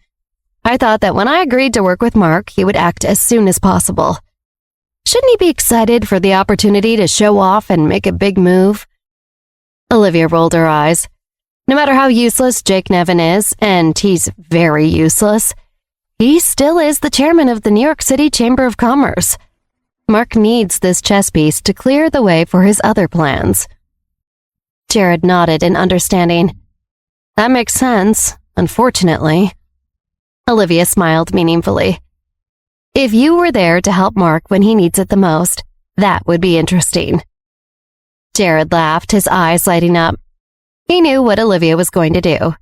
I thought that when I agreed to work with Mark, he would act as soon as possible. Shouldn't he be excited for the opportunity to show off and make a big move?" Olivia rolled her eyes. No matter how useless Jake Nevin is, and he's very useless, he still is the chairman of the New York City Chamber of Commerce. Mark needs this chess piece to clear the way for his other plans. Jared nodded in understanding. "That makes sense, unfortunately." Olivia smiled meaningfully. If you were there to help Mark when he needs it the most, that would be interesting. Jared laughed, his eyes lighting up. He knew what Olivia was going to do.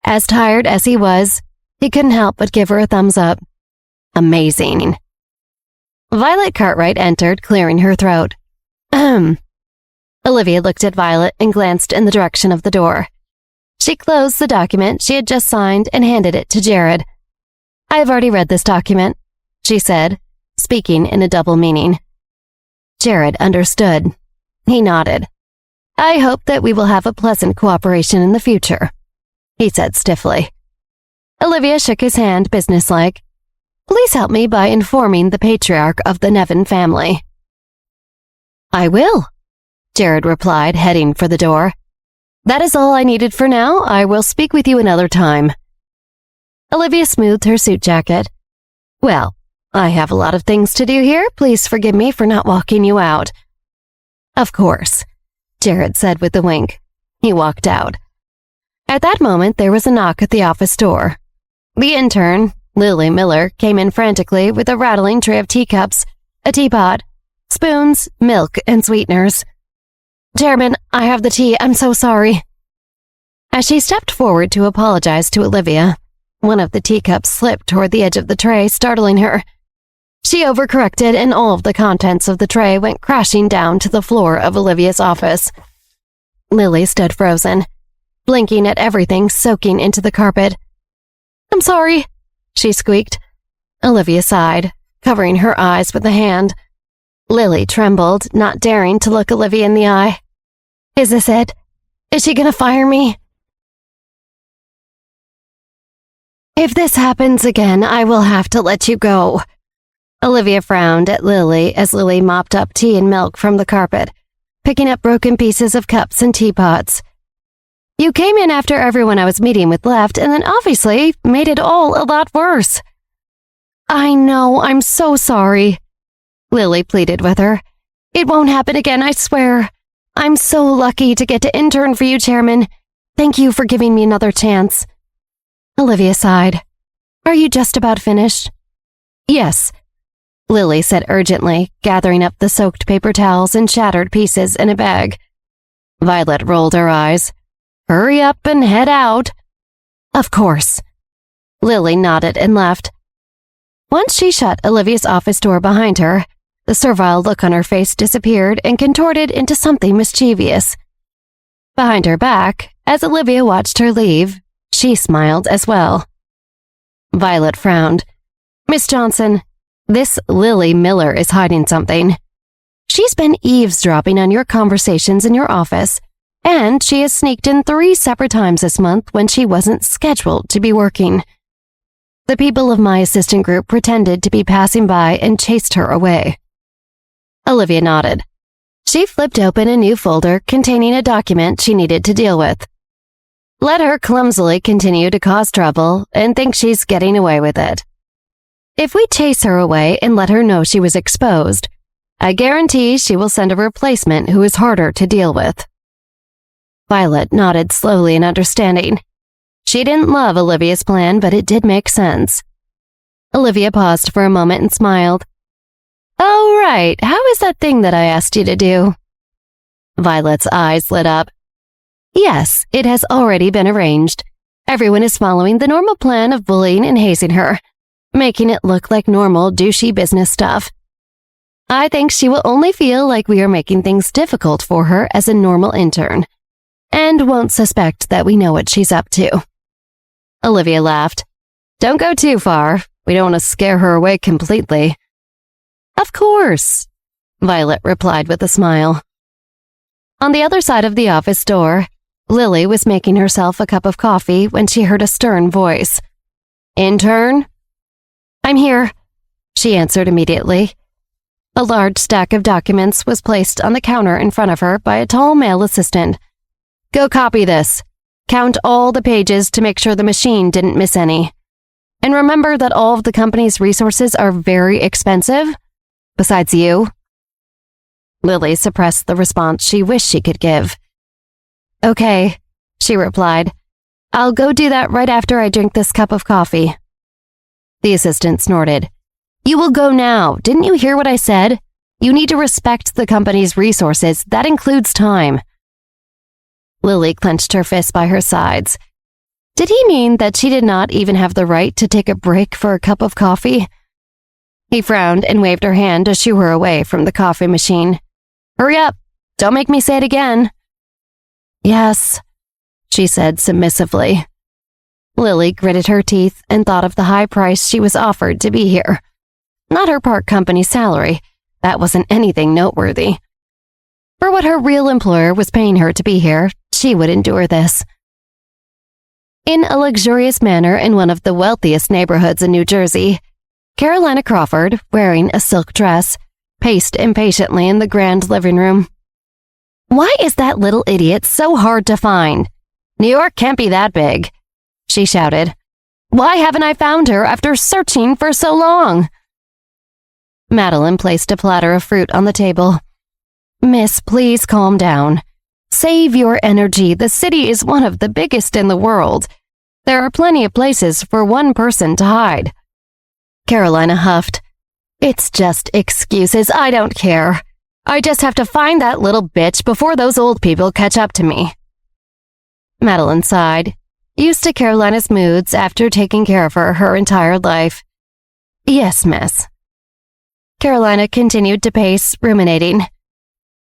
As tired as he was, he couldn't help but give her a thumbs up. Amazing. Violet Cartwright entered, clearing her throat. Olivia looked at Violet and glanced in the direction of the door. She closed the document she had just signed and handed it to Jared. I've already read this document, she said, speaking in a double meaning. Jared understood. He nodded. I hope that we will have a pleasant cooperation in the future, he said stiffly. Olivia shook his hand businesslike. Please help me by informing the patriarch of the Nevin family. I will, Jared replied, heading for the door. That is all I needed for now. I will speak with you another time. Olivia smoothed her suit jacket. Well, I have a lot of things to do here. Please forgive me for not walking you out. Of course, Jared said with a wink. He walked out. At that moment, there was a knock at the office door. The intern, Lily Miller, came in frantically with a rattling tray of teacups, a teapot, spoons, milk, and sweeteners. Chairman, I have the tea. I'm so sorry. As she stepped forward to apologize to Olivia, one of the teacups slipped toward the edge of the tray, startling her. She overcorrected, and all of the contents of the tray went crashing down to the floor of Olivia's office. Lily stood frozen, blinking at everything soaking into the carpet. I'm sorry, she squeaked. Olivia sighed, covering her eyes with a hand. Lily trembled, not daring to look Olivia in the eye. Is this it? Is she gonna fire me? If this happens again, I will have to let you go. Olivia frowned at Lily as Lily mopped up tea and milk from the carpet, picking up broken pieces of cups and teapots. You came in after everyone I was meeting with left, and then obviously made it all a lot worse. I know, I'm so sorry, Lily pleaded with her. It won't happen again, I swear. I'm so lucky to get to intern for you, Chairman. Thank you for giving me another chance. Olivia sighed. Are you just about finished? Yes, Lily said urgently, gathering up the soaked paper towels and shattered pieces in a bag. Violet rolled her eyes. Hurry up and head out. Of course. Lily nodded and left. Once she shut Olivia's office door behind her, the servile look on her face disappeared and contorted into something mischievous. Behind her back, as Olivia watched her leave, she smiled as well. Violet frowned. Miss Johnson, this Lily Miller is hiding something. She's been eavesdropping on your conversations in your office, and she has sneaked in 3 separate times this month when she wasn't scheduled to be working. The people of my assistant group pretended to be passing by and chased her away. Olivia nodded. She flipped open a new folder containing a document she needed to deal with. Let her clumsily continue to cause trouble and think she's getting away with it. If we chase her away and let her know she was exposed, I guarantee she will send a replacement who is harder to deal with. Violet nodded slowly in understanding. She didn't love Olivia's plan, but it did make sense. Olivia paused for a moment and smiled. Oh, right. How is that thing that I asked you to do? Violet's eyes lit up. Yes, it has already been arranged. Everyone is following the normal plan of bullying and hazing her, making it look like normal douchey business stuff. I think she will only feel like we are making things difficult for her as a normal intern, and won't suspect that we know what she's up to. Olivia laughed. Don't go too far. We don't want to scare her away completely. Of course, Violet replied with a smile. On the other side of the office door, Lily was making herself a cup of coffee when she heard a stern voice. Intern? I'm here, she answered immediately. A large stack of documents was placed on the counter in front of her by a tall male assistant. Go copy this. Count all the pages to make sure the machine didn't miss any. And remember that all of the company's resources are very expensive. Besides you. Lily suppressed the response she wished she could give. Okay, she replied. I'll go do that right after I drink this cup of coffee. The assistant snorted. You will go now. Didn't you hear what I said? You need to respect the company's resources. That includes time. Lily clenched her fists by her sides. Did he mean that she did not even have the right to take a break for a cup of coffee? He frowned and waved her hand to shoo her away from the coffee machine. Hurry up! Don't make me say it again. Yes, she said submissively. Lily gritted her teeth and thought of the high price she was offered to be here. Not her park company's salary. That wasn't anything noteworthy. For what her real employer was paying her to be here, she would endure this. In a luxurious manner in one of the wealthiest neighborhoods in New Jersey, Carolina Crawford, wearing a silk dress, paced impatiently in the grand living room. Why is that little idiot so hard to find? New York can't be that big, she shouted. Why haven't I found her after searching for so long? Madeline placed a platter of fruit on the table. Miss, please calm down. Save your energy. The city is one of the biggest in the world. There are plenty of places for one person to hide. Carolina huffed. It's just excuses. I don't care. I just have to find that little bitch before those old people catch up to me. Madeline sighed, used to Carolina's moods after taking care of her entire life. Yes, miss. Carolina continued to pace, ruminating.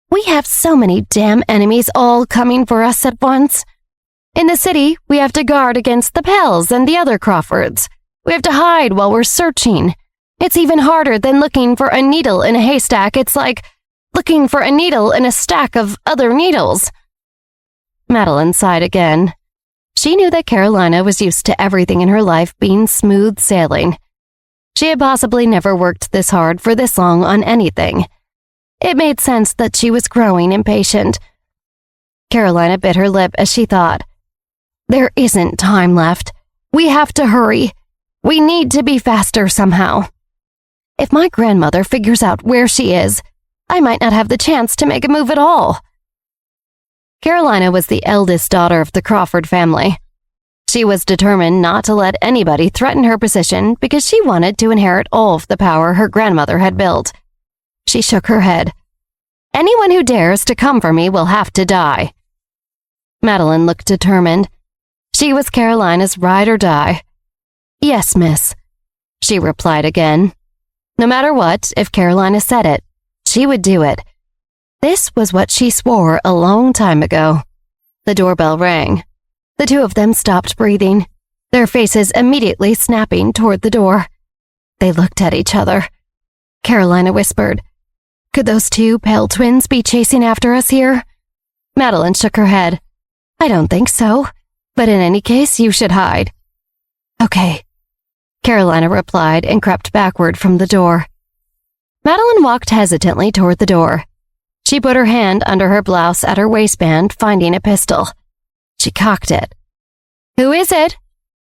We have so many damn enemies all coming for us at once. In the city, we have to guard against the Pells and the other Crawfords. We have to hide while we're searching. It's even harder than looking for a needle in a haystack. It's like looking for a needle in a stack of other needles. Madeline sighed again. She knew that Carolina was used to everything in her life being smooth sailing. She had possibly never worked this hard for this long on anything. It made sense that she was growing impatient. Carolina bit her lip as she thought, there isn't time left. We have to hurry. We need to be faster somehow. If my grandmother figures out where she is, I might not have the chance to make a move at all. Carolina was the eldest daughter of the Crawford family. She was determined not to let anybody threaten her position because she wanted to inherit all of the power her grandmother had built. She shook her head. Anyone who dares to come for me will have to die. Madeline looked determined. She was Carolina's ride or die. Yes, miss, she replied again. No matter what, if Carolina said it, she would do it. This was what she swore a long time ago. The doorbell rang. The two of them stopped breathing, their faces immediately snapping toward the door. They looked at each other. Carolina whispered, Could those two pale twins be chasing after us here? Madeline shook her head. I don't think so, but in any case, you should hide. Okay, Carolina replied and crept backward from the door. Madeline walked hesitantly toward the door. She put her hand under her blouse at her waistband, finding a pistol. She cocked it. Who is it?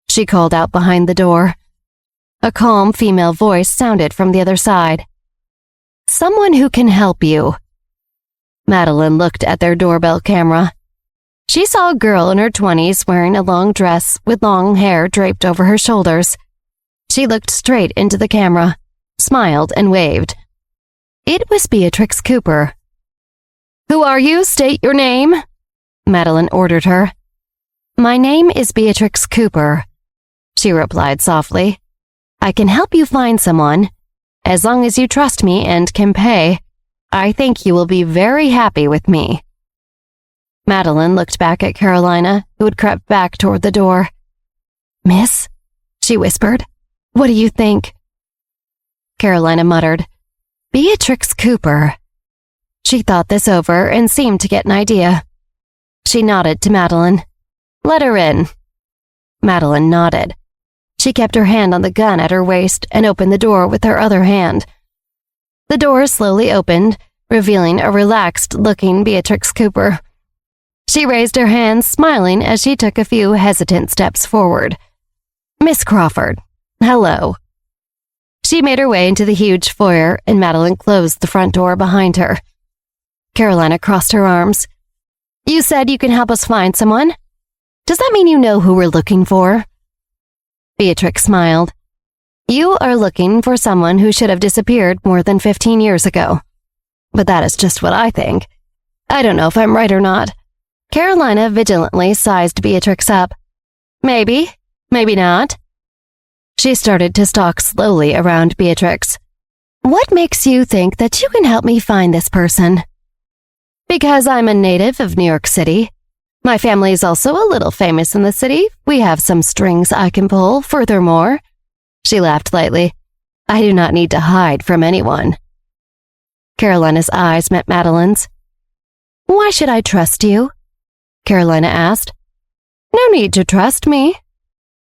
She called out behind the door. A calm female voice sounded from the other side. Someone who can help you. Madeline looked at their doorbell camera. She saw a girl in her 20s wearing a long dress with long hair draped over her shoulders. She looked straight into the camera, smiled, and waved. It was Beatrix Cooper. Who are you? State your name, Madeline ordered her. My name is Beatrix Cooper, she replied softly. I can help you find someone. As long as you trust me and can pay, I think you will be very happy with me. Madeline looked back at Carolina, who had crept back toward the door. Miss, she whispered, what do you think? Carolina muttered, Beatrix Cooper. She thought this over and seemed to get an idea. She nodded to Madeline. Let her in. Madeline nodded. She kept her hand on the gun at her waist and opened the door with her other hand. The door slowly opened, revealing a relaxed-looking Beatrix Cooper. She raised her hands, smiling as she took a few hesitant steps forward. Miss Crawford, hello. She made her way into the huge foyer, and Madeline closed the front door behind her. Carolina crossed her arms. You said you can help us find someone? Does that mean you know who we're looking for? Beatrix smiled. You are looking for someone who should have disappeared more than 15 years ago. But that is just what I think. I don't know if I'm right or not. Carolina vigilantly sized Beatrix up. Maybe, maybe not. She started to stalk slowly around Beatrix. What makes you think that you can help me find this person? Because I'm a native of New York City. My family is also a little famous in the city. We have some strings I can pull, furthermore. She laughed lightly. I do not need to hide from anyone. Carolina's eyes met Madeline's. Why should I trust you? Carolina asked. No need to trust me.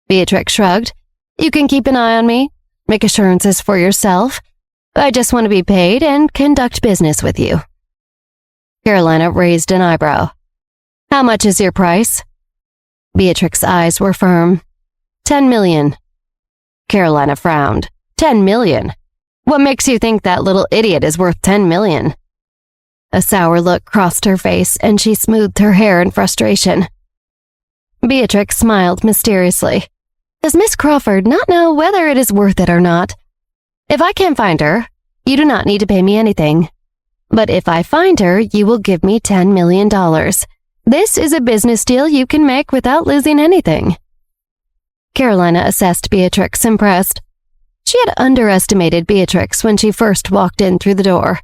Beatrix shrugged. You can keep an eye on me, make assurances for yourself. I just want to be paid and conduct business with you. Carolina raised an eyebrow. How much is your price? Beatrix's eyes were firm. 10 million. Carolina frowned. 10 million? What makes you think that little idiot is worth 10 million? A sour look crossed her face and she smoothed her hair in frustration. Beatrix smiled mysteriously. Does Miss Crawford not know whether it is worth it or not? If I can't find her, you do not need to pay me anything. But if I find her, you will give me $10 million. This is a business deal you can make without losing anything. Carolina assessed Beatrix, impressed. She had underestimated Beatrix when she first walked in through the door.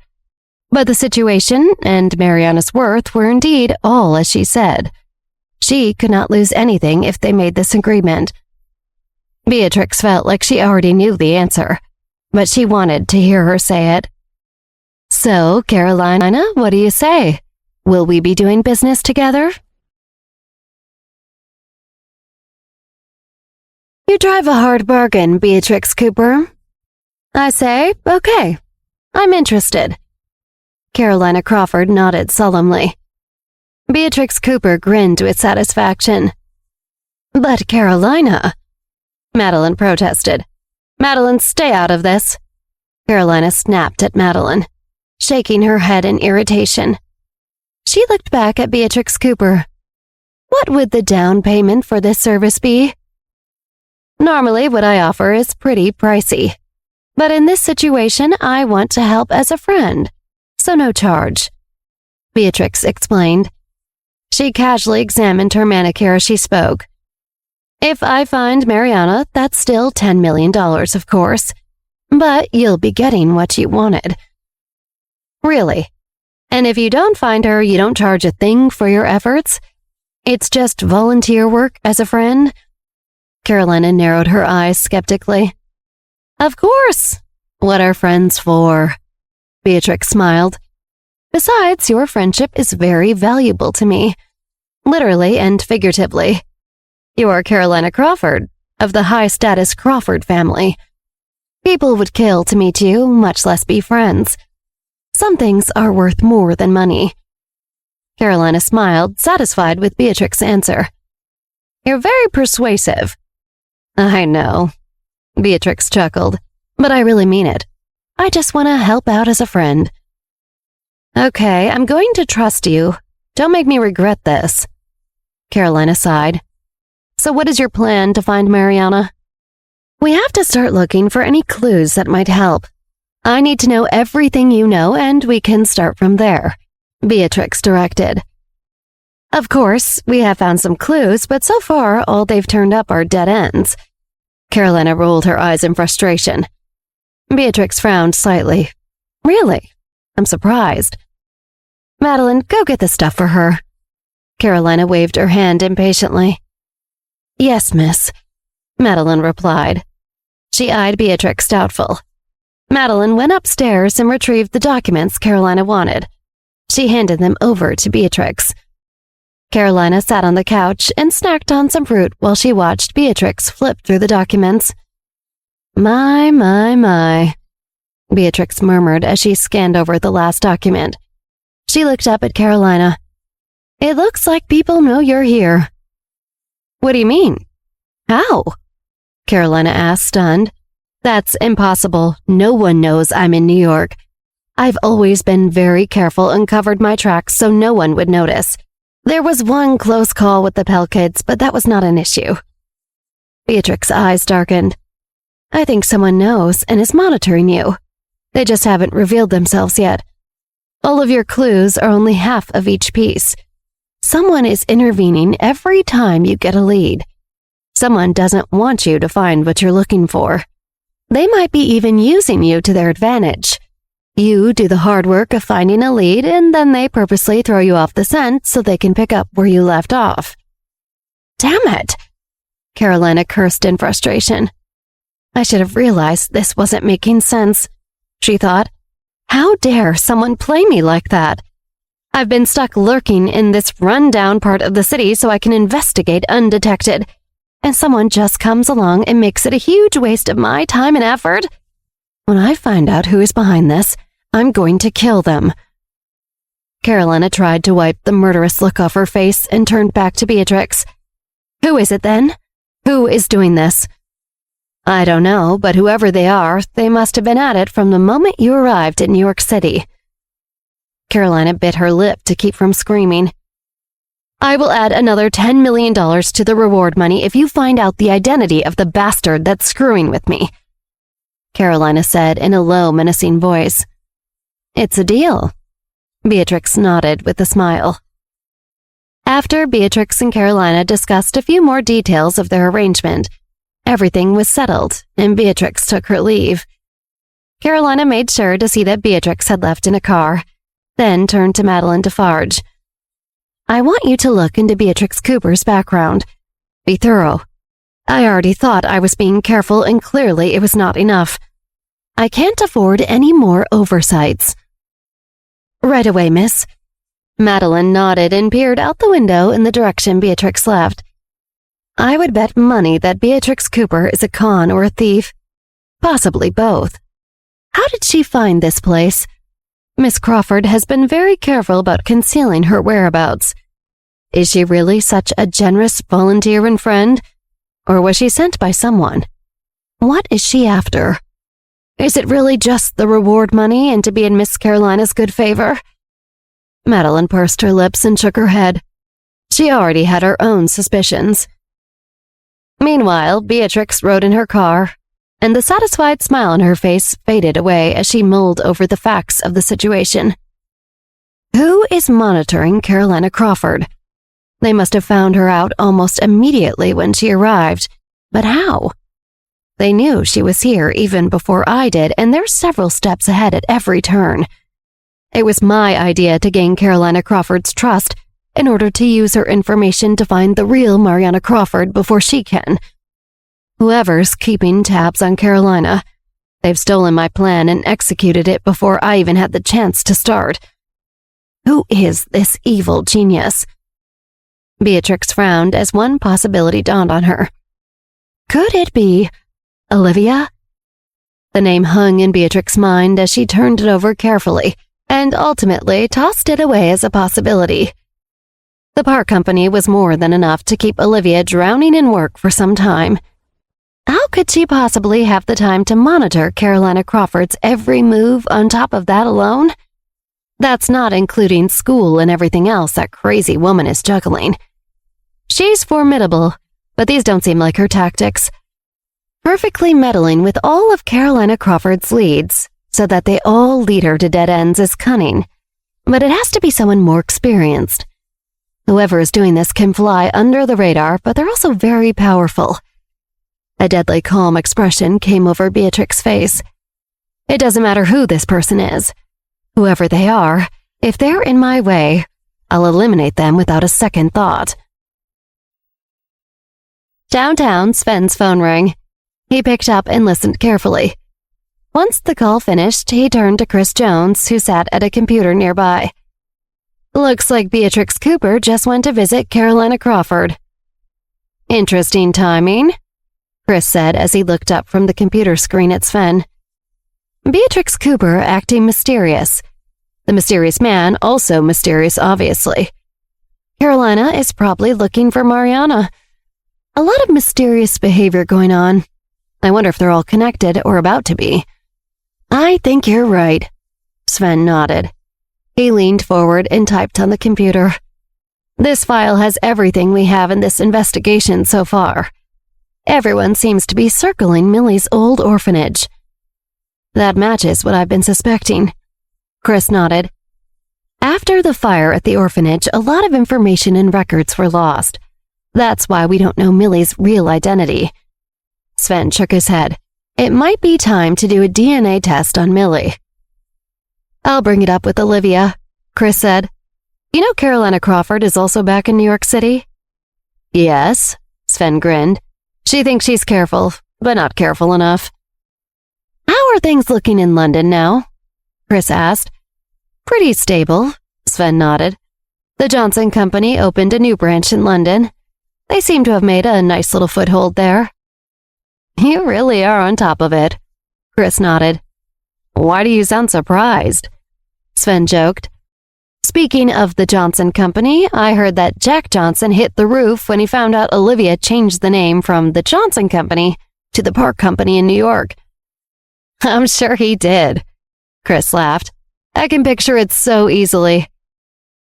But the situation and Mariana's worth were indeed all as she said. She could not lose anything if they made this agreement. Beatrix felt like she already knew the answer, but she wanted to hear her say it. So, Carolina, what do you say? Will we be doing business together? You drive a hard bargain, Beatrix Cooper. I say, okay, I'm interested. Carolina Crawford nodded solemnly. Beatrix Cooper grinned with satisfaction. But Carolina, Madeline protested. Madeline, stay out of this. Carolina snapped at Madeline, shaking her head in irritation. She looked back at Beatrix Cooper. What would the down payment for this service be? Normally, what I offer is pretty pricey. But in this situation, I want to help as a friend, so no charge. Beatrix explained. She casually examined her manicure as she spoke. If I find Mariana, that's still $10 million, of course. But you'll be getting what you wanted. Really? And if you don't find her, you don't charge a thing for your efforts? It's just volunteer work as a friend? Carolina narrowed her eyes skeptically. Of course. What are friends for? Beatrix smiled. Besides, your friendship is very valuable to me, literally and figuratively. You are Carolina Crawford, of the high-status Crawford family. People would kill to meet you, much less be friends. Some things are worth more than money. Carolina smiled, satisfied with Beatrix's answer. You're very persuasive. I know. Beatrix chuckled, but I really mean it. I just want to help out as a friend. Okay, I'm going to trust you. Don't make me regret this. Carolina sighed. So what is your plan to find Mariana? We have to start looking for any clues that might help. I need to know everything you know, and we can start from there, Beatrix directed. Of course, we have found some clues, but so far all they've turned up are dead ends. Carolina rolled her eyes in frustration. Beatrix frowned slightly. Really? I'm surprised. Madeline, go get the stuff for her. Carolina waved her hand impatiently. Yes, miss, Madeline replied. She eyed Beatrix doubtful. Madeline went upstairs and retrieved the documents Carolina wanted. She handed them over to Beatrix. Carolina sat on the couch and snacked on some fruit while she watched Beatrix flip through the documents. My, Beatrix murmured as she scanned over the last document. She looked up at Carolina. It looks like people know you're here. What do you mean? How? Carolina asked, stunned. That's impossible. No one knows I'm in New York. I've always been very careful and covered my tracks so no one would notice. There was one close call with the Pell kids, but that was not an issue. Beatrix's eyes darkened. I think someone knows and is monitoring you. They just haven't revealed themselves yet. All of your clues are only half of each piece. Someone is intervening every time you get a lead. Someone doesn't want you to find what you're looking for. They might be even using you to their advantage. You do the hard work of finding a lead, and then they purposely throw you off the scent so they can pick up where you left off. Damn it! Carolina cursed in frustration. I should have realized this wasn't making sense, she thought. How dare someone play me like that? I've been stuck lurking in this run-down part of the city so I can investigate undetected, and someone just comes along and makes it a huge waste of my time and effort? When I find out who is behind this, I'm going to kill them. Carolina tried to wipe the murderous look off her face and turned back to Beatrix. Who is it then? Who is doing this? I don't know, but whoever they are, they must have been at it from the moment you arrived in New York City. Carolina bit her lip to keep from screaming. I will add another $10 million to the reward money if you find out the identity of the bastard that's screwing with me, Carolina said in a low, menacing voice. It's a deal. Beatrix nodded with a smile. After Beatrix and Carolina discussed a few more details of their arrangement, everything was settled, and Beatrix took her leave. Carolina made sure to see that Beatrix had left in a car, then turned to Madeline Defarge. I want you to look into Beatrix Cooper's background. Be thorough. I already thought I was being careful, and clearly it was not enough. I can't afford any more oversights. Right away, miss. Madeline nodded and peered out the window in the direction Beatrix left. I would bet money that Beatrix Cooper is a con or a thief. Possibly both. How did she find this place? Miss Crawford has been very careful about concealing her whereabouts. Is she really such a generous volunteer and friend? Or was she sent by someone? What is she after? Is it really just the reward money and to be in Miss Carolina's good favor? Madeline pursed her lips and shook her head. She already had her own suspicions. Meanwhile, Beatrix rode in her car, and the satisfied smile on her face faded away as she mulled over the facts of the situation. Who is monitoring Carolina Crawford? They must have found her out almost immediately when she arrived, but how? They knew she was here even before I did, and they're several steps ahead at every turn. It was my idea to gain Carolina Crawford's trust in order to use her information to find the real Mariana Crawford before she can. Whoever's keeping tabs on Carolina, they've stolen my plan and executed it before I even had the chance to start. Who is this evil genius? Beatrix frowned as one possibility dawned on her. Could it be Olivia? The name hung in Beatrix's mind as she turned it over carefully and ultimately tossed it away as a possibility. The park company was more than enough to keep Olivia drowning in work for some time. How could she possibly have the time to monitor Carolina Crawford's every move on top of that alone? That's not including school and everything else that crazy woman is juggling. She's formidable, but these don't seem like her tactics. Perfectly meddling with all of Carolina Crawford's leads so that they all lead her to dead ends is cunning, but it has to be someone more experienced. Whoever is doing this can fly under the radar, but they're also very powerful. A deadly calm expression came over Beatrix's face. It doesn't matter who this person is. Whoever they are, if they're in my way, I'll eliminate them without a second thought. Downtown, Sven's phone rang. He picked up and listened carefully. Once the call finished, he turned to Chris Jones, who sat at a computer nearby. Looks like Beatrix Cooper just went to visit Carolina Crawford. Interesting timing, Chris said as he looked up from the computer screen at Sven. Beatrix Cooper acting mysterious. The mysterious man also mysterious, obviously. Carolina is probably looking for Mariana. A lot of mysterious behavior going on. I wonder if they're all connected or about to be. I think you're right, Sven nodded. He leaned forward and typed on the computer. This file has everything we have in this investigation so far. Everyone seems to be circling Millie's old orphanage. That matches what I've been suspecting. Chris nodded. After the fire at the orphanage, a lot of information and records were lost. That's why we don't know Millie's real identity. Sven shook his head. It might be time to do a DNA test on Millie. I'll bring it up with Olivia, Chris said. You know Carolina Crawford is also back in New York City? Yes, Sven grinned. She thinks she's careful, but not careful enough. How are things looking in London now? Chris asked. Pretty stable, Sven nodded. The Johnson Company opened a new branch in London. They seem to have made a nice little foothold there. You really are on top of it, Chris nodded. Why do you sound surprised? Sven joked. Speaking of the Johnson Company, I heard that Jack Johnson hit the roof when he found out Olivia changed the name from the Johnson Company to the Park Company in New York. I'm sure he did, Chris laughed. I can picture it so easily.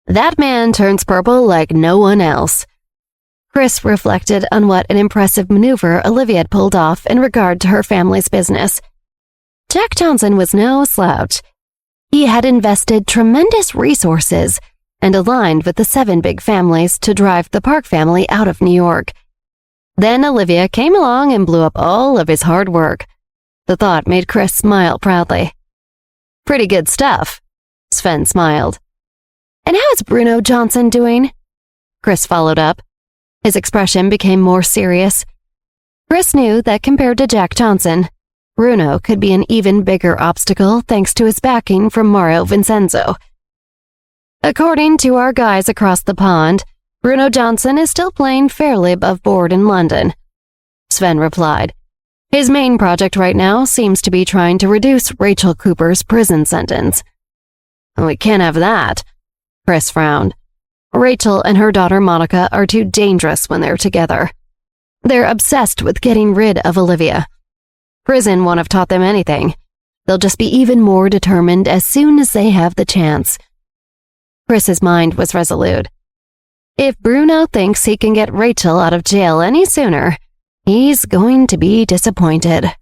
That man turns purple like no one else. Chris reflected on what an impressive maneuver Olivia had pulled off in regard to her family's business. Jack Johnson was no slouch. He had invested tremendous resources and aligned with the 7 big families to drive the Park family out of New York. Then Olivia came along and blew up all of his hard work. The thought made Chris smile proudly. Pretty good stuff, Sven smiled. And how is Bruno Johnson doing? Chris followed up. His expression became more serious. Chris knew that compared to Jack Johnson, Bruno could be an even bigger obstacle thanks to his backing from Mario Vincenzo. According to our guys across the pond, Bruno Johnson is still playing fairly above board in London, Sven replied. His main project right now seems to be trying to reduce Rachel Cooper's prison sentence. We can't have that, Chris frowned. Rachel and her daughter Monica are too dangerous when they're together. They're obsessed with getting rid of Olivia. Prison won't have taught them anything. They'll just be even more determined as soon as they have the chance. Chris's mind was resolute. If Bruno thinks he can get Rachel out of jail any sooner, he's going to be disappointed.